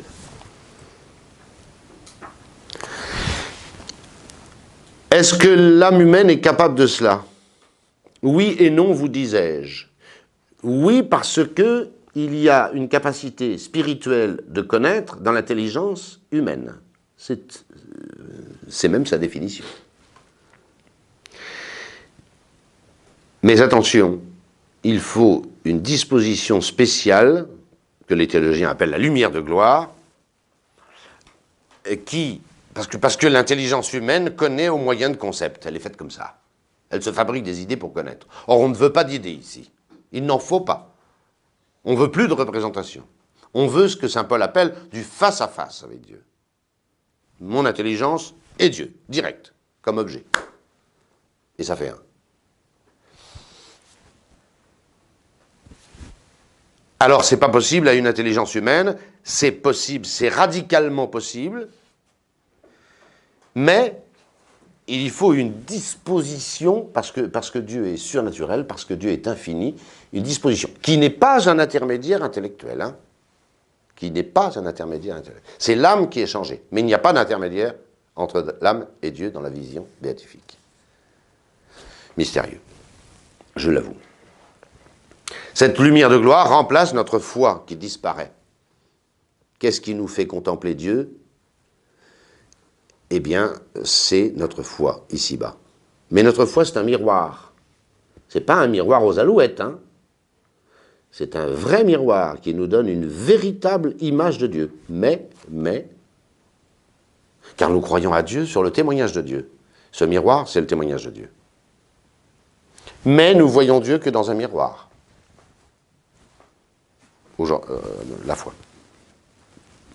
Est-ce que l'âme humaine est capable de cela? Oui et non, vous disais-je. Oui, parce que il y a une capacité spirituelle de connaître dans l'intelligence humaine. C'est même sa définition. Mais attention, il faut une disposition spéciale, que les théologiens appellent la lumière de gloire, parce que l'intelligence humaine connaît au moyen de concepts. Elle est faite comme ça. Elle se fabrique des idées pour connaître. Or, on ne veut pas d'idées ici. Il n'en faut pas. On ne veut plus de représentation. On veut ce que saint Paul appelle du face-à-face avec Dieu. Mon intelligence et Dieu, direct, comme objet. Et ça fait un. Alors, c'est pas possible à une intelligence humaine, c'est possible, c'est radicalement possible, mais il faut une disposition, parce que Dieu est surnaturel, parce que Dieu est infini, une disposition qui n'est pas un intermédiaire intellectuel, qui n'est pas un intermédiaire intellectuel. C'est l'âme qui est changée, mais il n'y a pas d'intermédiaire entre l'âme et Dieu dans la vision béatifique. Mystérieux, je l'avoue. Cette lumière de gloire remplace notre foi qui disparaît. Qu'est-ce qui nous fait contempler Dieu? Eh bien, c'est notre foi, ici-bas. Mais notre foi, c'est un miroir. C'est pas un miroir aux alouettes, C'est un vrai miroir qui nous donne une véritable image de Dieu. Car nous croyons à Dieu sur le témoignage de Dieu. Ce miroir, c'est le témoignage de Dieu. Mais nous voyons Dieu que dans un miroir. La foi.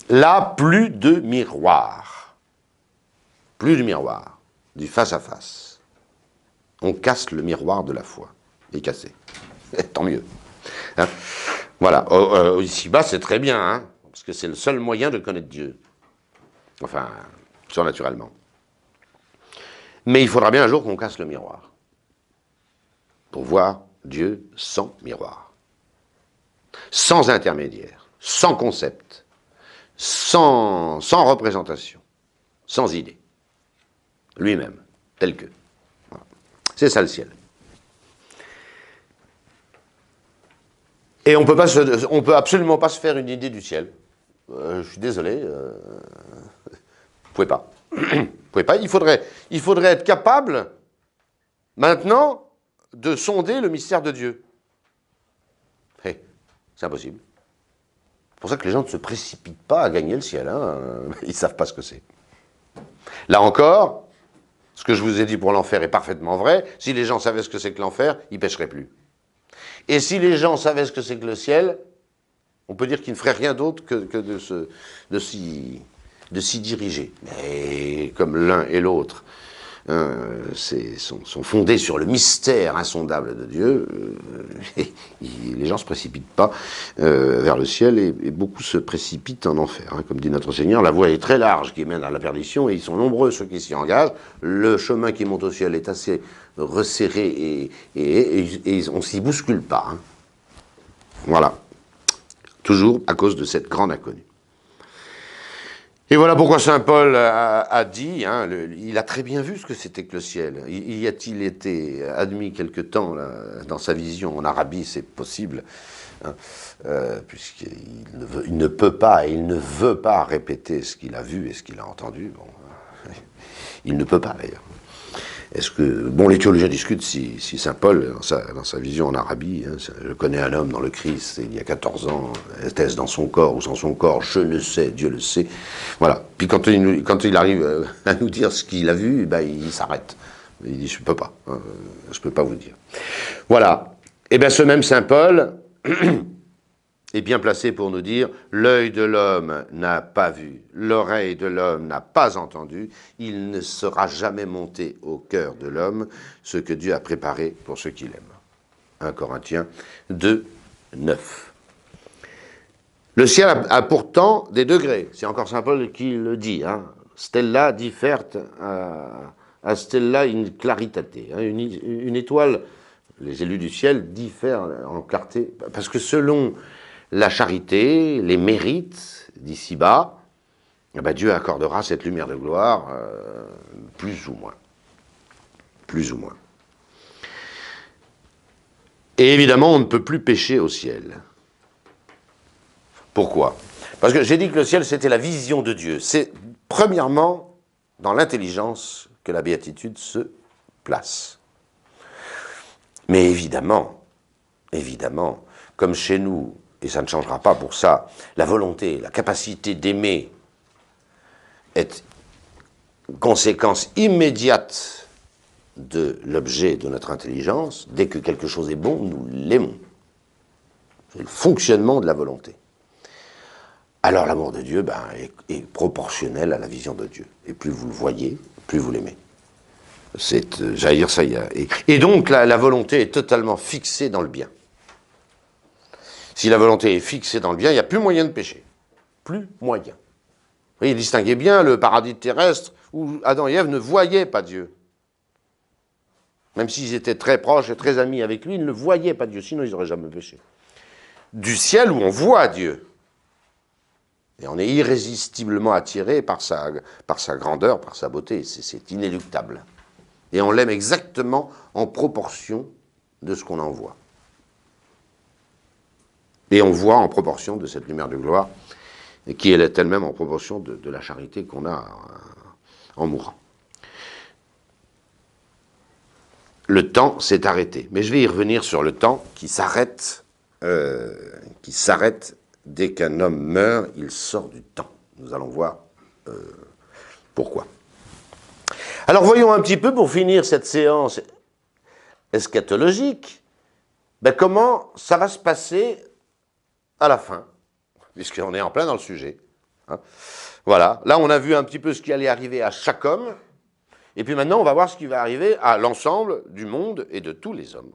Là, plus de miroir. Plus de miroir. Du face à face. On casse le miroir de la foi. Il est cassé. Tant mieux. Hein, voilà. Ici-bas, c'est très bien, hein, parce que c'est le seul moyen de connaître Dieu. Enfin, surnaturellement. Mais il faudra bien un jour qu'on casse le miroir. Pour voir Dieu sans miroir. Sans intermédiaire. Sans concept. Sans représentation. Sans idée. Lui-même. Tel que. Voilà. C'est ça le ciel. Et on peut absolument pas se faire une idée du ciel. Je suis désolé. Vous pouvez pas. Vous pouvez pas. Il faudrait être capable, maintenant, de sonder le mystère de Dieu. Hey, c'est impossible. C'est pour ça que les gens ne se précipitent pas à gagner le ciel. Hein. Ils ne savent pas ce que c'est. Là encore, ce que je vous ai dit pour l'enfer est parfaitement vrai. Si les gens savaient ce que c'est que l'enfer, ils ne pécheraient plus. Et si les gens savaient ce que c'est que le ciel, on peut dire qu'ils ne feraient rien d'autre que de s'y diriger. Mais comme l'un et l'autre sont fondés sur le mystère insondable de Dieu, les gens ne se précipitent pas vers le ciel et beaucoup se précipitent en enfer. Hein. Comme dit notre Seigneur, la voie est très large qui mène à la perdition et ils sont nombreux ceux qui s'y engagent. Le chemin qui monte au ciel est assez resserré et on ne s'y bouscule pas. Hein. Voilà. Toujours à cause de cette grande inconnue. Et voilà pourquoi saint Paul a dit, hein, il a très bien vu ce que c'était que le ciel. Y a-t-il été admis quelque temps là, dans sa vision en Arabie, c'est possible, hein, puisqu'il ne peut pas et il ne veut pas répéter ce qu'il a vu et ce qu'il a entendu. Bon, il ne peut pas d'ailleurs. Est-ce que, bon, les théologiens discutent si saint Paul, dans sa vision en Arabie, hein, je connais un homme dans le Christ, il y a 14 ans, était-ce dans son corps ou sans son corps, je ne sais, Dieu le sait. Voilà. Puis quand il arrive à nous dire ce qu'il a vu, ben, il s'arrête. Il dit, je ne peux pas, hein, je ne peux pas vous dire. Voilà. Et bien ce même saint Paul est bien placé pour nous dire « L'œil de l'homme n'a pas vu, l'oreille de l'homme n'a pas entendu, il ne sera jamais monté au cœur de l'homme ce que Dieu a préparé pour ceux qui l'aiment. » 1 Corinthiens 2, 9. Le ciel a pourtant des degrés, c'est encore saint Paul qui le dit, hein. Stella differt a stella in claritate. Hein. Une étoile, les élus du ciel diffèrent en clarté, parce que selon la charité, les mérites d'ici-bas, eh ben Dieu accordera cette lumière de gloire, plus ou moins. Plus ou moins. Et évidemment, on ne peut plus pécher au ciel. Pourquoi? Parce que j'ai dit que le ciel, c'était la vision de Dieu. C'est, premièrement, dans l'intelligence que la béatitude se place. Mais évidemment, comme chez nous, et ça ne changera pas pour ça, la volonté, la capacité d'aimer est conséquence immédiate de l'objet de notre intelligence. Dès que quelque chose est bon, nous l'aimons. C'est le fonctionnement de la volonté. Alors l'amour de Dieu est proportionnel à la vision de Dieu. Et plus vous le voyez, plus vous l'aimez. J'allais dire ça, et donc la volonté est totalement fixée dans le bien. Si la volonté est fixée dans le bien, il n'y a plus moyen de pécher. Plus moyen. Vous voyez, distinguez bien le paradis terrestre où Adam et Ève ne voyaient pas Dieu. Même s'ils étaient très proches et très amis avec lui, ils ne voyaient pas Dieu, sinon ils n'auraient jamais péché. Du ciel où on voit Dieu. Et on est irrésistiblement attiré par sa grandeur, par sa beauté. C'est inéluctable. Et on l'aime exactement en proportion de ce qu'on en voit. Et on voit en proportion de cette lumière de gloire, qui est elle-même en proportion de la charité qu'on a en mourant. Le temps s'est arrêté. Mais je vais y revenir sur le temps qui s'arrête dès qu'un homme meurt, il sort du temps. Nous allons voir pourquoi. Alors voyons un petit peu, pour finir cette séance eschatologique, ben comment ça va se passer à la fin, puisqu'on est en plein dans le sujet. Hein. Voilà, là on a vu un petit peu ce qui allait arriver à chaque homme, et puis maintenant on va voir ce qui va arriver à l'ensemble du monde et de tous les hommes.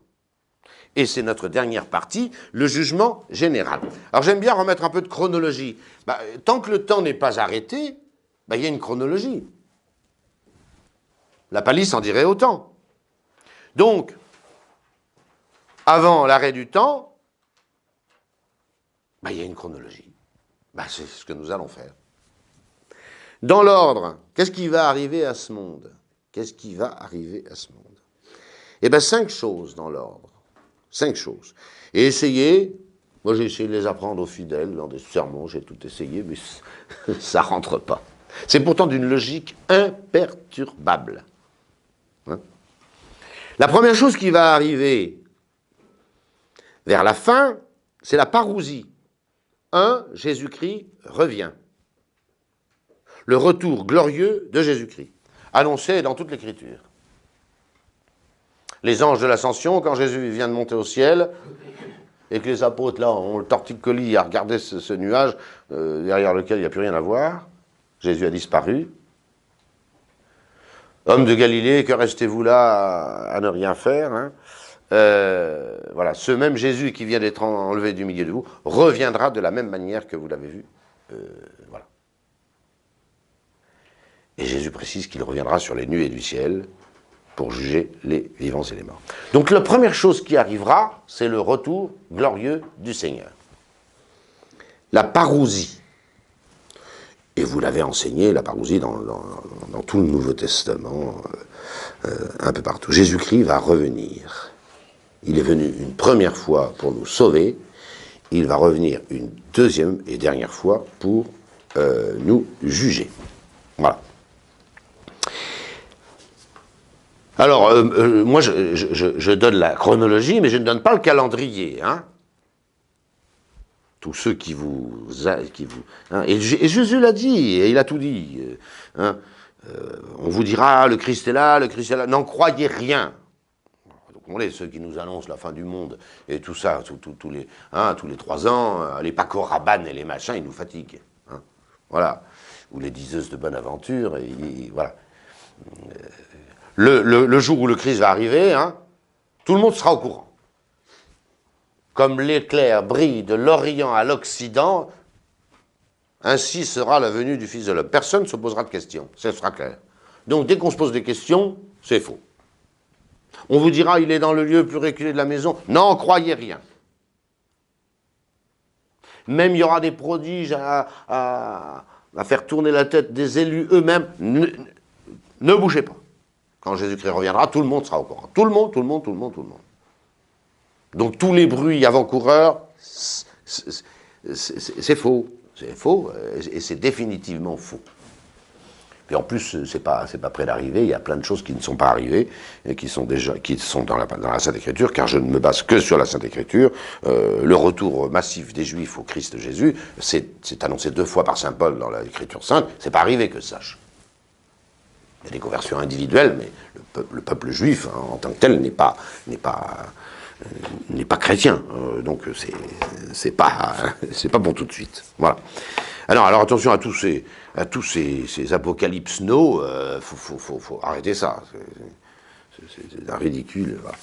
Et c'est notre dernière partie, le jugement général. Alors j'aime bien remettre un peu de chronologie. Tant que le temps n'est pas arrêté, il y a une chronologie. La palisse en dirait autant. Donc, avant l'arrêt du temps, il y a une chronologie. C'est ce que nous allons faire. Dans l'ordre, qu'est-ce qui va arriver à ce monde? Qu'est-ce qui va arriver à ce monde? Eh bien, 5 choses dans l'ordre. 5 choses. Et essayez, moi j'ai essayé de les apprendre aux fidèles dans des sermons, j'ai tout essayé, mais ça ne rentre pas. C'est pourtant d'une logique imperturbable. Hein? La première chose qui va arriver vers la fin, c'est la parousie. Jésus-Christ revient. Le retour glorieux de Jésus-Christ, annoncé dans toute l'Écriture. Les anges de l'Ascension, quand Jésus vient de monter au ciel, et que les apôtres, là, ont le torticolis à regarder ce nuage derrière lequel il n'y a plus rien à voir, Jésus a disparu. Hommes de Galilée, que restez-vous là à ne rien faire, hein? Voilà, ce même Jésus qui vient d'être enlevé du milieu de vous, reviendra de la même manière que vous l'avez vu. Voilà. Et Jésus précise qu'il reviendra sur les nuées du ciel, pour juger les vivants et les morts. Donc la première chose qui arrivera, c'est le retour glorieux du Seigneur. La parousie. Et vous l'avez enseigné, la parousie, dans tout le Nouveau Testament, un peu partout. Jésus-Christ va revenir. Il est venu une première fois pour nous sauver, il va revenir une deuxième et dernière fois pour nous juger. Voilà. Alors, moi, je donne la chronologie, mais je ne donne pas le calendrier. Hein. Tous ceux qui vous hein, et Jésus l'a dit, et il a tout dit. Hein, on vous dira, le Christ est là, n'en croyez rien. Donc, ceux qui nous annoncent la fin du monde, et tout ça, tous les 3 ans, les Paco Rabanne et les machins, ils nous fatiguent. Hein, voilà. Ou les diseuses de bonne aventure, et voilà. Le jour où le Christ va arriver, hein, tout le monde sera au courant. Comme l'éclair brille de l'Orient à l'Occident, ainsi sera la venue du Fils de l'homme. Personne ne se posera de questions, ça sera clair. Donc dès qu'on se pose des questions, c'est faux. On vous dira, il est dans le lieu plus reculé de la maison. N'en croyez rien. Même il y aura des prodiges à faire tourner la tête des élus eux-mêmes. Ne bougez pas. Quand Jésus-Christ reviendra, tout le monde sera au courant. Tout le monde. Donc tous les bruits avant-coureurs, c'est faux. C'est faux, et c'est définitivement faux. Puis en plus, c'est pas près d'arriver, il y a plein de choses qui ne sont pas arrivées, et qui sont dans la Sainte Écriture, car je ne me base que sur la Sainte Écriture. Le retour massif des Juifs au Christ Jésus, c'est annoncé 2 fois par Saint Paul dans l'Écriture sainte, c'est pas arrivé que je sache. Il y a des conversions individuelles, mais le peuple juif, hein, en tant que tel, n'est pas chrétien. Donc c'est pas pour tout de suite. Voilà. Alors attention à tous ces apocalypses no, faut arrêter ça. C'est un ridicule. Voilà.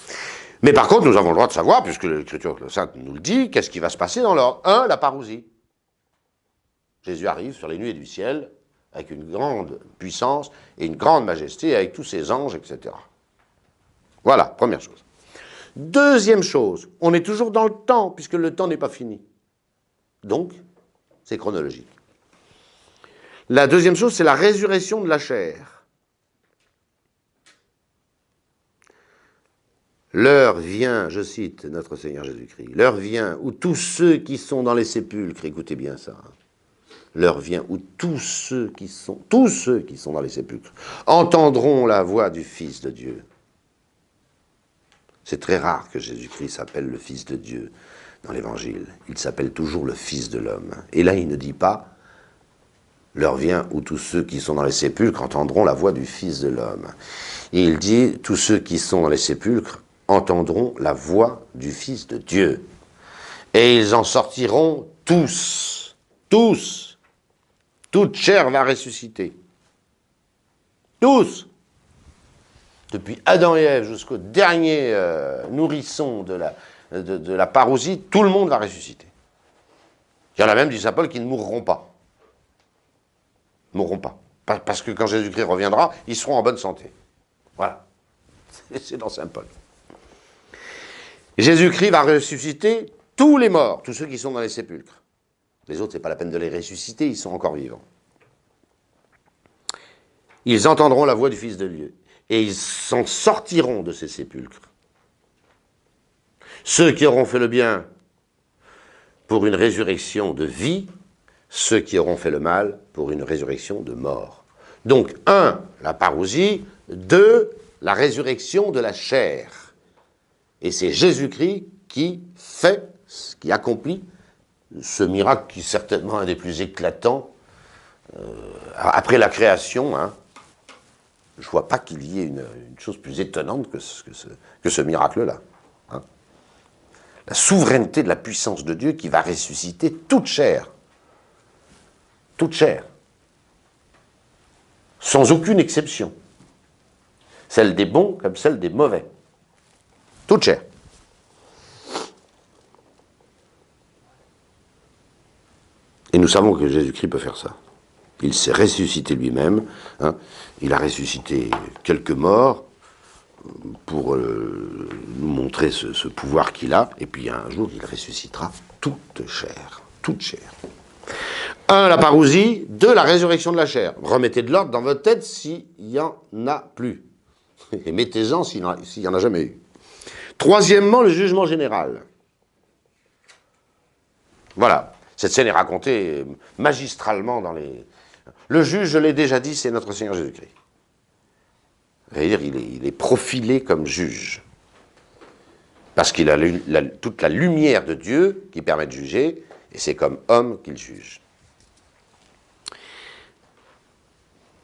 Mais par contre, nous avons le droit de savoir, puisque l'Écriture sainte nous le dit, qu'est-ce qui va se passer dans l'ordre. 1, la parousie. Jésus arrive sur les nuées du ciel, avec une grande puissance et une grande majesté, avec tous ses anges, etc. Voilà, première chose. Deuxième chose, on est toujours dans le temps, puisque le temps n'est pas fini. Donc, c'est chronologique. La deuxième chose, c'est la résurrection de la chair. L'heure vient, je cite notre Seigneur Jésus-Christ, l'heure vient où tous ceux qui sont dans les sépulcres, écoutez bien ça, l'heure vient où tous ceux qui sont dans les sépulcres entendront la voix du Fils de Dieu. C'est très rare que Jésus-Christ s'appelle le Fils de Dieu dans l'Évangile. Il s'appelle toujours le Fils de l'homme. Et là, il ne dit pas « l'heure vient où tous ceux qui sont dans les sépulcres entendront la voix du Fils de l'homme ». Et il dit « tous ceux qui sont dans les sépulcres entendront la voix du Fils de Dieu. Et ils en sortiront tous. Tous. Toute chair va ressusciter. Tous. Depuis Adam et Ève jusqu'au dernier nourrisson de la parousie, tout le monde va ressusciter. Il y en a même, dit saint Paul, qui ne mourront pas. Ils ne mourront pas. Parce que quand Jésus-Christ reviendra, ils seront en bonne santé. Voilà. C'est dans saint Paul. Jésus-Christ va ressusciter tous les morts, tous ceux qui sont dans les sépulcres. Les autres, ce n'est pas la peine de les ressusciter, ils sont encore vivants. Ils entendront la voix du Fils de Dieu, et ils s'en sortiront de ces sépulcres. Ceux qui auront fait le bien pour une résurrection de vie, ceux qui auront fait le mal pour une résurrection de mort. Donc, 1, la parousie, 2, la résurrection de la chair. Et c'est Jésus-Christ qui fait, qui accomplit ce miracle qui est certainement un des plus éclatants après la création. Hein. Je ne vois pas qu'il y ait une chose plus étonnante que ce miracle-là. Hein. La souveraineté de la puissance de Dieu qui va ressusciter toute chair. Toute chair. Sans aucune exception. Celle des bons comme celle des mauvais. Toute chair. Et nous savons que Jésus-Christ peut faire ça. Il s'est ressuscité lui-même. Hein. Il a ressuscité quelques morts pour nous montrer ce pouvoir qu'il a. Et puis un jour, il ressuscitera toute chair. Toute chair. 1, la parousie. 2, la résurrection de la chair. Remettez de l'ordre dans votre tête s'il n'y en a plus. Et mettez-en s'il n'y en a jamais eu. Troisièmement, le jugement général. Voilà. Cette scène est racontée magistralement dans les... Le juge, je l'ai déjà dit, c'est notre Seigneur Jésus-Christ. C'est-à-dire, il est profilé comme juge. Parce qu'il a toute la lumière de Dieu qui permet de juger, et c'est comme homme qu'il juge.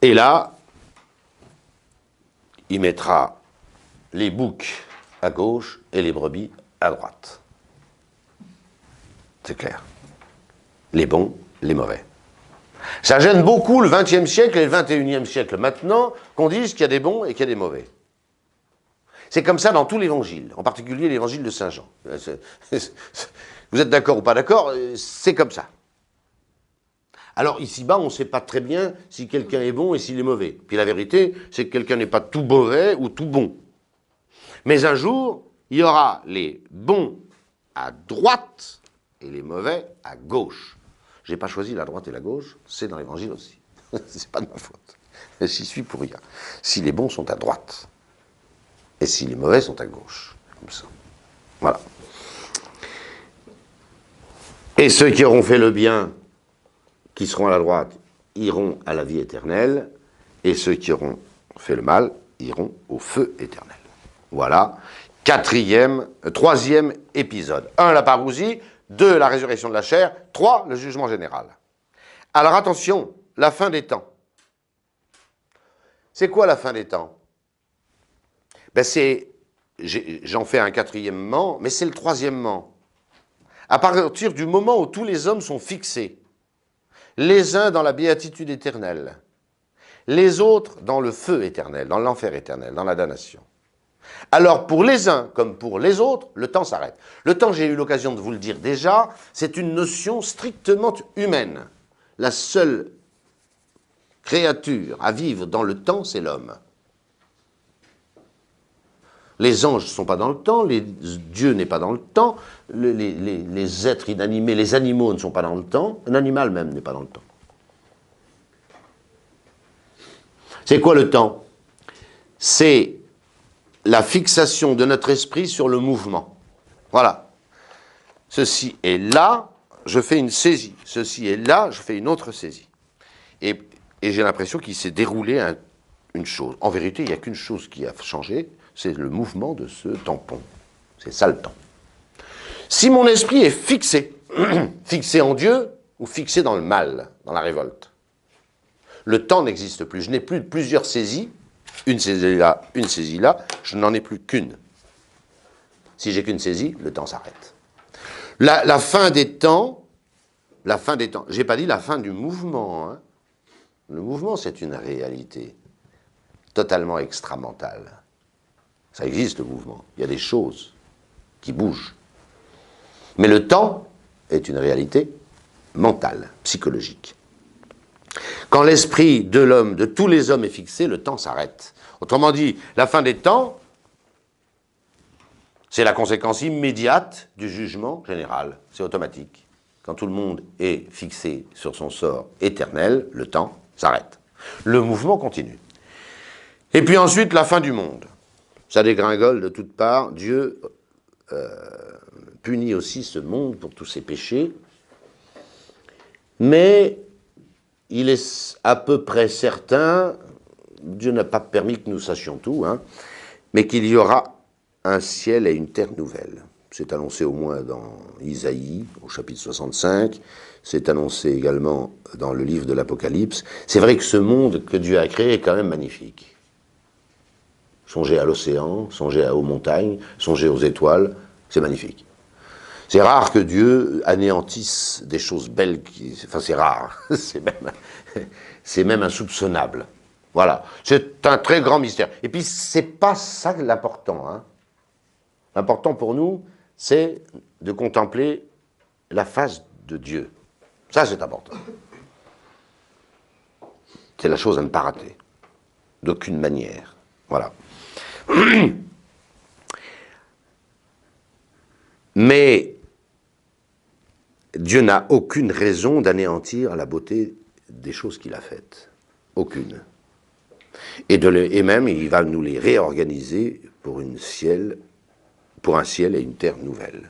Et là, il mettra les boucs à gauche et les brebis à droite. C'est clair. Les bons, les mauvais. Ça gêne beaucoup le XXe siècle et le XXIe siècle maintenant qu'on dise qu'il y a des bons et qu'il y a des mauvais. C'est comme ça dans tout l'évangile, en particulier l'évangile de Saint Jean. Vous êtes d'accord ou pas d'accord, c'est comme ça. Alors ici-bas, on ne sait pas très bien si quelqu'un est bon et s'il est mauvais. Puis la vérité, c'est que quelqu'un n'est pas tout mauvais ou tout bon. Mais un jour, il y aura les bons à droite et les mauvais à gauche. Je n'ai pas choisi la droite et la gauche, c'est dans l'évangile aussi. C'est pas de ma faute. J'y suis pour rien. Si les bons sont à droite, et si les mauvais sont à gauche. Comme ça. Voilà. Et ceux qui auront fait le bien, qui seront à la droite, iront à la vie éternelle, et ceux qui auront fait le mal, iront au feu éternel. Voilà. Troisième épisode. 1, la parousie. 2, la résurrection de la chair. 3, le jugement général. Alors attention, la fin des temps. C'est quoi la fin des temps? Ben j'en fais un quatrièmement, mais c'est le troisièmement. À partir du moment où tous les hommes sont fixés, les uns dans la béatitude éternelle, les autres dans le feu éternel, dans l'enfer éternel, dans la damnation. Alors pour les uns comme pour les autres, le temps s'arrête. Le temps, j'ai eu l'occasion de vous le dire déjà, c'est une notion strictement humaine. La seule créature à vivre dans le temps, c'est l'homme. Les anges ne sont pas dans le temps, Dieu n'est pas dans le temps, les êtres inanimés, les animaux ne sont pas dans le temps, un animal même n'est pas dans le temps. C'est quoi le temps? C'est la fixation de notre esprit sur le mouvement. Voilà. Ceci est là, je fais une saisie. Ceci est là, je fais une autre saisie. Et j'ai l'impression qu'il s'est déroulé une chose. En vérité, il n'y a qu'une chose qui a changé, c'est le mouvement de ce tampon. C'est ça le temps. Si mon esprit est fixé, fixé en Dieu ou fixé dans le mal, dans la révolte, le temps n'existe plus. Je n'ai plus plusieurs saisies, une saisie là, je n'en ai plus qu'une. Si j'ai qu'une saisie, le temps s'arrête. La fin des temps, j'ai pas dit la fin du mouvement, hein. Le mouvement, c'est une réalité totalement extramentale. Ça existe, le mouvement. Il y a des choses qui bougent. Mais le temps est une réalité mentale, psychologique. Quand l'esprit de l'homme, de tous les hommes est fixé, le temps s'arrête. Autrement dit, la fin des temps, c'est la conséquence immédiate du jugement général. C'est automatique. Quand tout le monde est fixé sur son sort éternel, le temps s'arrête. Le mouvement continue. Et puis ensuite, la fin du monde. Ça dégringole de toutes parts. Dieu punit aussi ce monde pour tous ses péchés. Mais il est à peu près certain, Dieu n'a pas permis que nous sachions tout, hein, mais qu'il y aura un ciel et une terre nouvelle. C'est annoncé au moins dans Isaïe, au chapitre 65, c'est annoncé également dans le livre de l'Apocalypse. C'est vrai que ce monde que Dieu a créé est quand même magnifique. Songez à l'océan, songez aux montagnes, songez aux étoiles, c'est magnifique. C'est rare que Dieu anéantisse des choses belles, enfin c'est rare, c'est même insoupçonnable. Voilà, c'est un très grand mystère. Et puis c'est pas ça l'important, hein. L'important pour nous, c'est de contempler la face de Dieu. Ça, c'est important. C'est la chose à ne pas rater. D'aucune manière. Voilà. Mais Dieu n'a aucune raison d'anéantir la beauté des choses qu'il a faites. Aucune. Et même, il va nous les réorganiser pour un ciel et une terre nouvelle.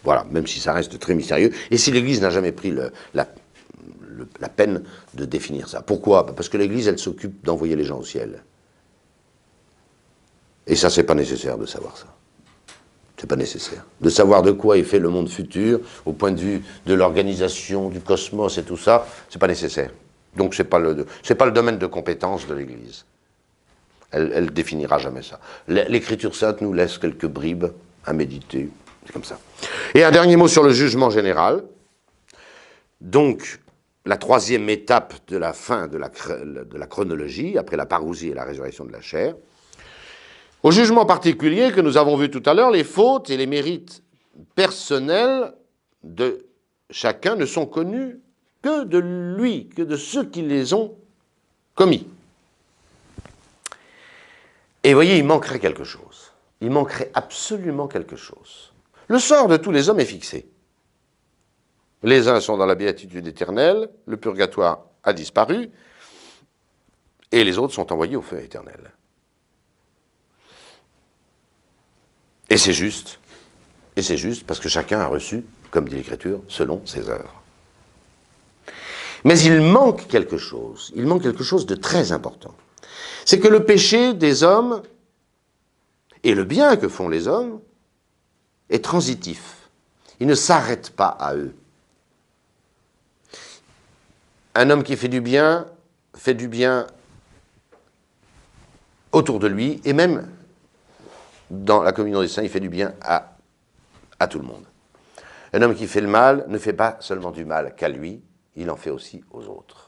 Voilà, même si ça reste très mystérieux. Et si l'Église n'a jamais pris la peine de définir ça. Pourquoi? Parce que l'Église, elle s'occupe d'envoyer les gens au ciel. Et ça, c'est pas nécessaire de savoir ça. C'est pas nécessaire. De savoir de quoi est fait le monde futur, au point de vue de l'organisation du cosmos et tout ça, c'est pas nécessaire. Donc c'est pas le domaine de compétence de l'Église. Elle définira jamais ça. L'Écriture sainte nous laisse quelques bribes à méditer. C'est comme ça. Et un dernier mot sur le jugement général. Donc, la troisième étape de la fin de la chronologie, après la parousie et la résurrection de la chair. Au jugement particulier que nous avons vu tout à l'heure, les fautes et les mérites personnels de chacun ne sont connus que de lui, que de ceux qui les ont commis. Et vous voyez, il manquerait quelque chose. Il manquerait absolument quelque chose. Le sort de tous les hommes est fixé. Les uns sont dans la béatitude éternelle, le purgatoire a disparu, et les autres sont envoyés au feu éternel. Et c'est juste parce que chacun a reçu, comme dit l'Écriture, selon ses œuvres. Mais il manque quelque chose de très important. C'est que le péché des hommes et le bien que font les hommes est transitif. Il ne s'arrête pas à eux. Un homme qui fait du bien autour de lui, et même dans la communion des saints, il fait du bien à tout le monde. Un homme qui fait le mal ne fait pas seulement du mal qu'à lui, il en fait aussi aux autres.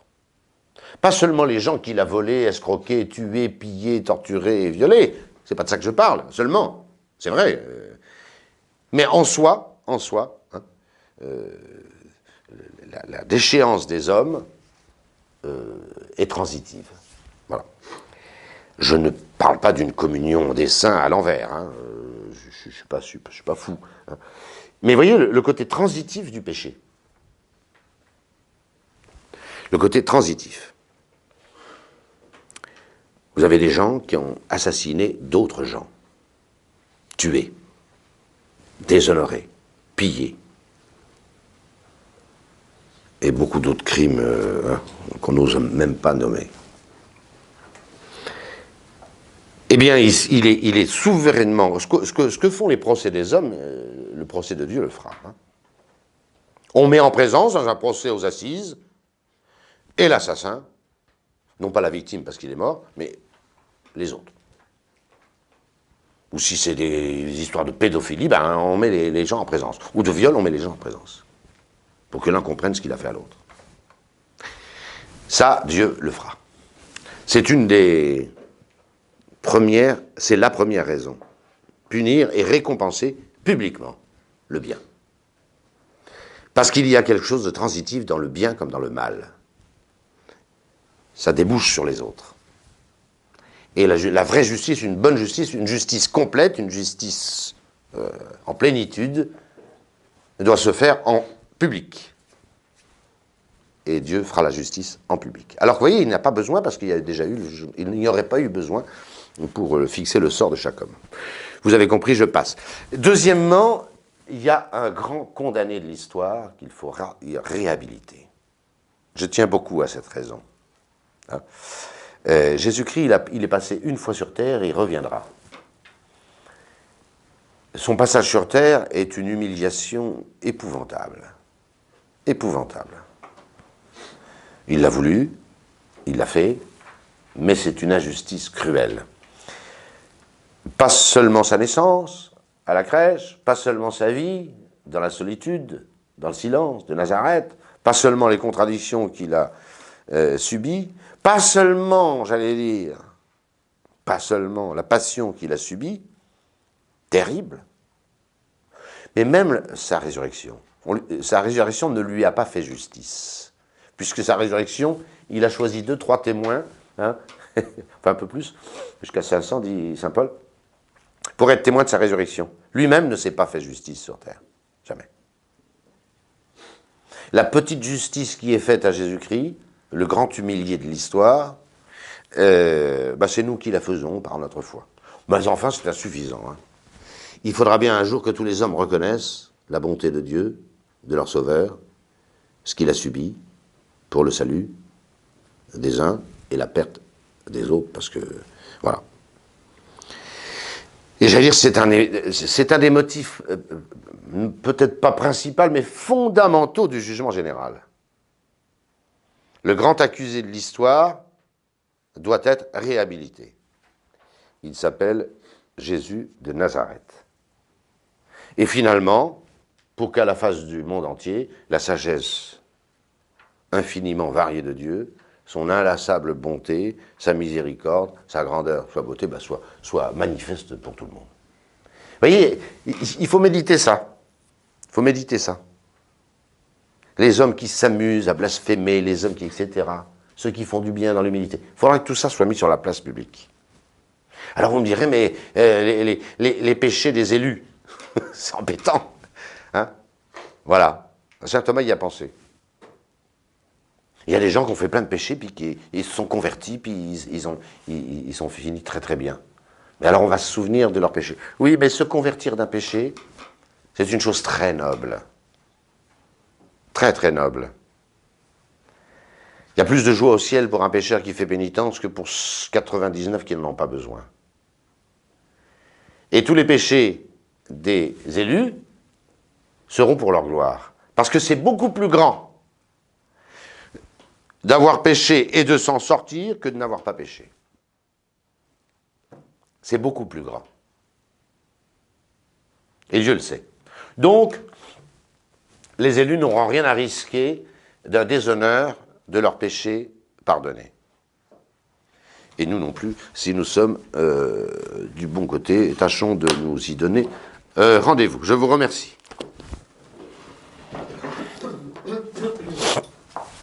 Pas seulement les gens qu'il a volés, escroqués, tués, pillés, torturés et violés. C'est pas de ça que je parle, seulement. C'est vrai. Mais en soi, hein, la déchéance des hommes est transitive. Voilà. Je ne parle pas d'une communion des saints à l'envers. Hein. Je ne suis pas fou. Hein. Mais voyez le côté transitif du péché. Le côté transitif. Vous avez des gens qui ont assassiné d'autres gens, tué, déshonoré, pillé, et beaucoup d'autres crimes qu'on n'ose même pas nommer. Eh bien, il est souverainement... Ce que font les procès des hommes, le procès de Dieu le fera. Hein. On met en présence, dans un procès aux assises, et l'assassin, non pas la victime parce qu'il est mort, mais les autres. Ou si c'est des histoires de pédophilie, ben on met les gens en présence. Ou de viol, on met les gens en présence. Pour que l'un comprenne ce qu'il a fait à l'autre. Ça, Dieu le fera. C'est une des premières, c'est la première raison. Punir et récompenser publiquement le bien. Parce qu'il y a quelque chose de transitif dans le bien comme dans le mal. Ça débouche sur les autres. Et la vraie justice, une bonne justice, une justice complète, une justice en plénitude, doit se faire en public. Et Dieu fera la justice en public. Alors vous voyez, il n'y a pas besoin, parce qu'il y a déjà eu, il n'y aurait pas eu besoin pour fixer le sort de chaque homme. Vous avez compris, je passe. Deuxièmement, il y a un grand condamné de l'histoire qu'il faut réhabiliter. Je tiens beaucoup à cette raison. Hein. Jésus-Christ, il est passé une fois sur terre et il reviendra. Son passage sur terre est une humiliation épouvantable. Épouvantable. Il l'a voulu, il l'a fait, mais c'est une injustice cruelle. Pas seulement sa naissance, à la crèche, pas seulement sa vie, dans la solitude, dans le silence de Nazareth, pas seulement les contradictions qu'il a subies, pas seulement, j'allais dire, pas seulement la passion qu'il a subie, terrible, mais même sa résurrection. Sa résurrection ne lui a pas fait justice, puisque sa résurrection, il a choisi 2-3 témoins, hein, enfin un peu plus, jusqu'à 500, dit saint Paul, pour être témoin de sa résurrection. Lui-même ne s'est pas fait justice sur terre. Jamais. La petite justice qui est faite à Jésus-Christ, le grand humilié de l'histoire, c'est nous qui la faisons par notre foi. Mais enfin, c'est insuffisant. Hein. Il faudra bien un jour que tous les hommes reconnaissent la bonté de Dieu, de leur Sauveur, ce qu'il a subi pour le salut des uns et la perte des autres, parce que, voilà. Et j'allais dire, c'est un des motifs, peut-être pas principal, mais fondamentaux du jugement général. Le grand accusé de l'histoire doit être réhabilité. Il s'appelle Jésus de Nazareth. Et finalement, pour qu'à la face du monde entier, la sagesse infiniment variée de Dieu, son inlassable bonté, sa miséricorde, sa grandeur, sa beauté, soit manifeste pour tout le monde. Vous voyez, il faut méditer ça. Il faut méditer ça. Les hommes qui s'amusent à blasphémer, les hommes qui, etc., ceux qui font du bien dans l'humilité. Il faudra que tout ça soit mis sur la place publique. Alors vous me direz, mais les péchés des élus, c'est embêtant. Hein, voilà. Saint Thomas y a pensé. Il y a des gens qui ont fait plein de péchés, puis qui ils se sont convertis, puis ils sont finis très très bien. Mais alors on va se souvenir de leurs péchés. Oui, mais se convertir d'un péché, c'est une chose très noble. Très très noble. Il y a plus de joie au ciel pour un pécheur qui fait pénitence que pour 99 qui n'en ont pas besoin. Et tous les péchés des élus seront pour leur gloire. Parce que c'est beaucoup plus grand d'avoir péché et de s'en sortir que de n'avoir pas péché. C'est beaucoup plus grand. Et Dieu le sait. Donc, les élus n'auront rien à risquer d'un déshonneur de leurs péchés pardonnés. Et nous non plus, si nous sommes du bon côté, tâchons de nous y donner rendez-vous. Je vous remercie.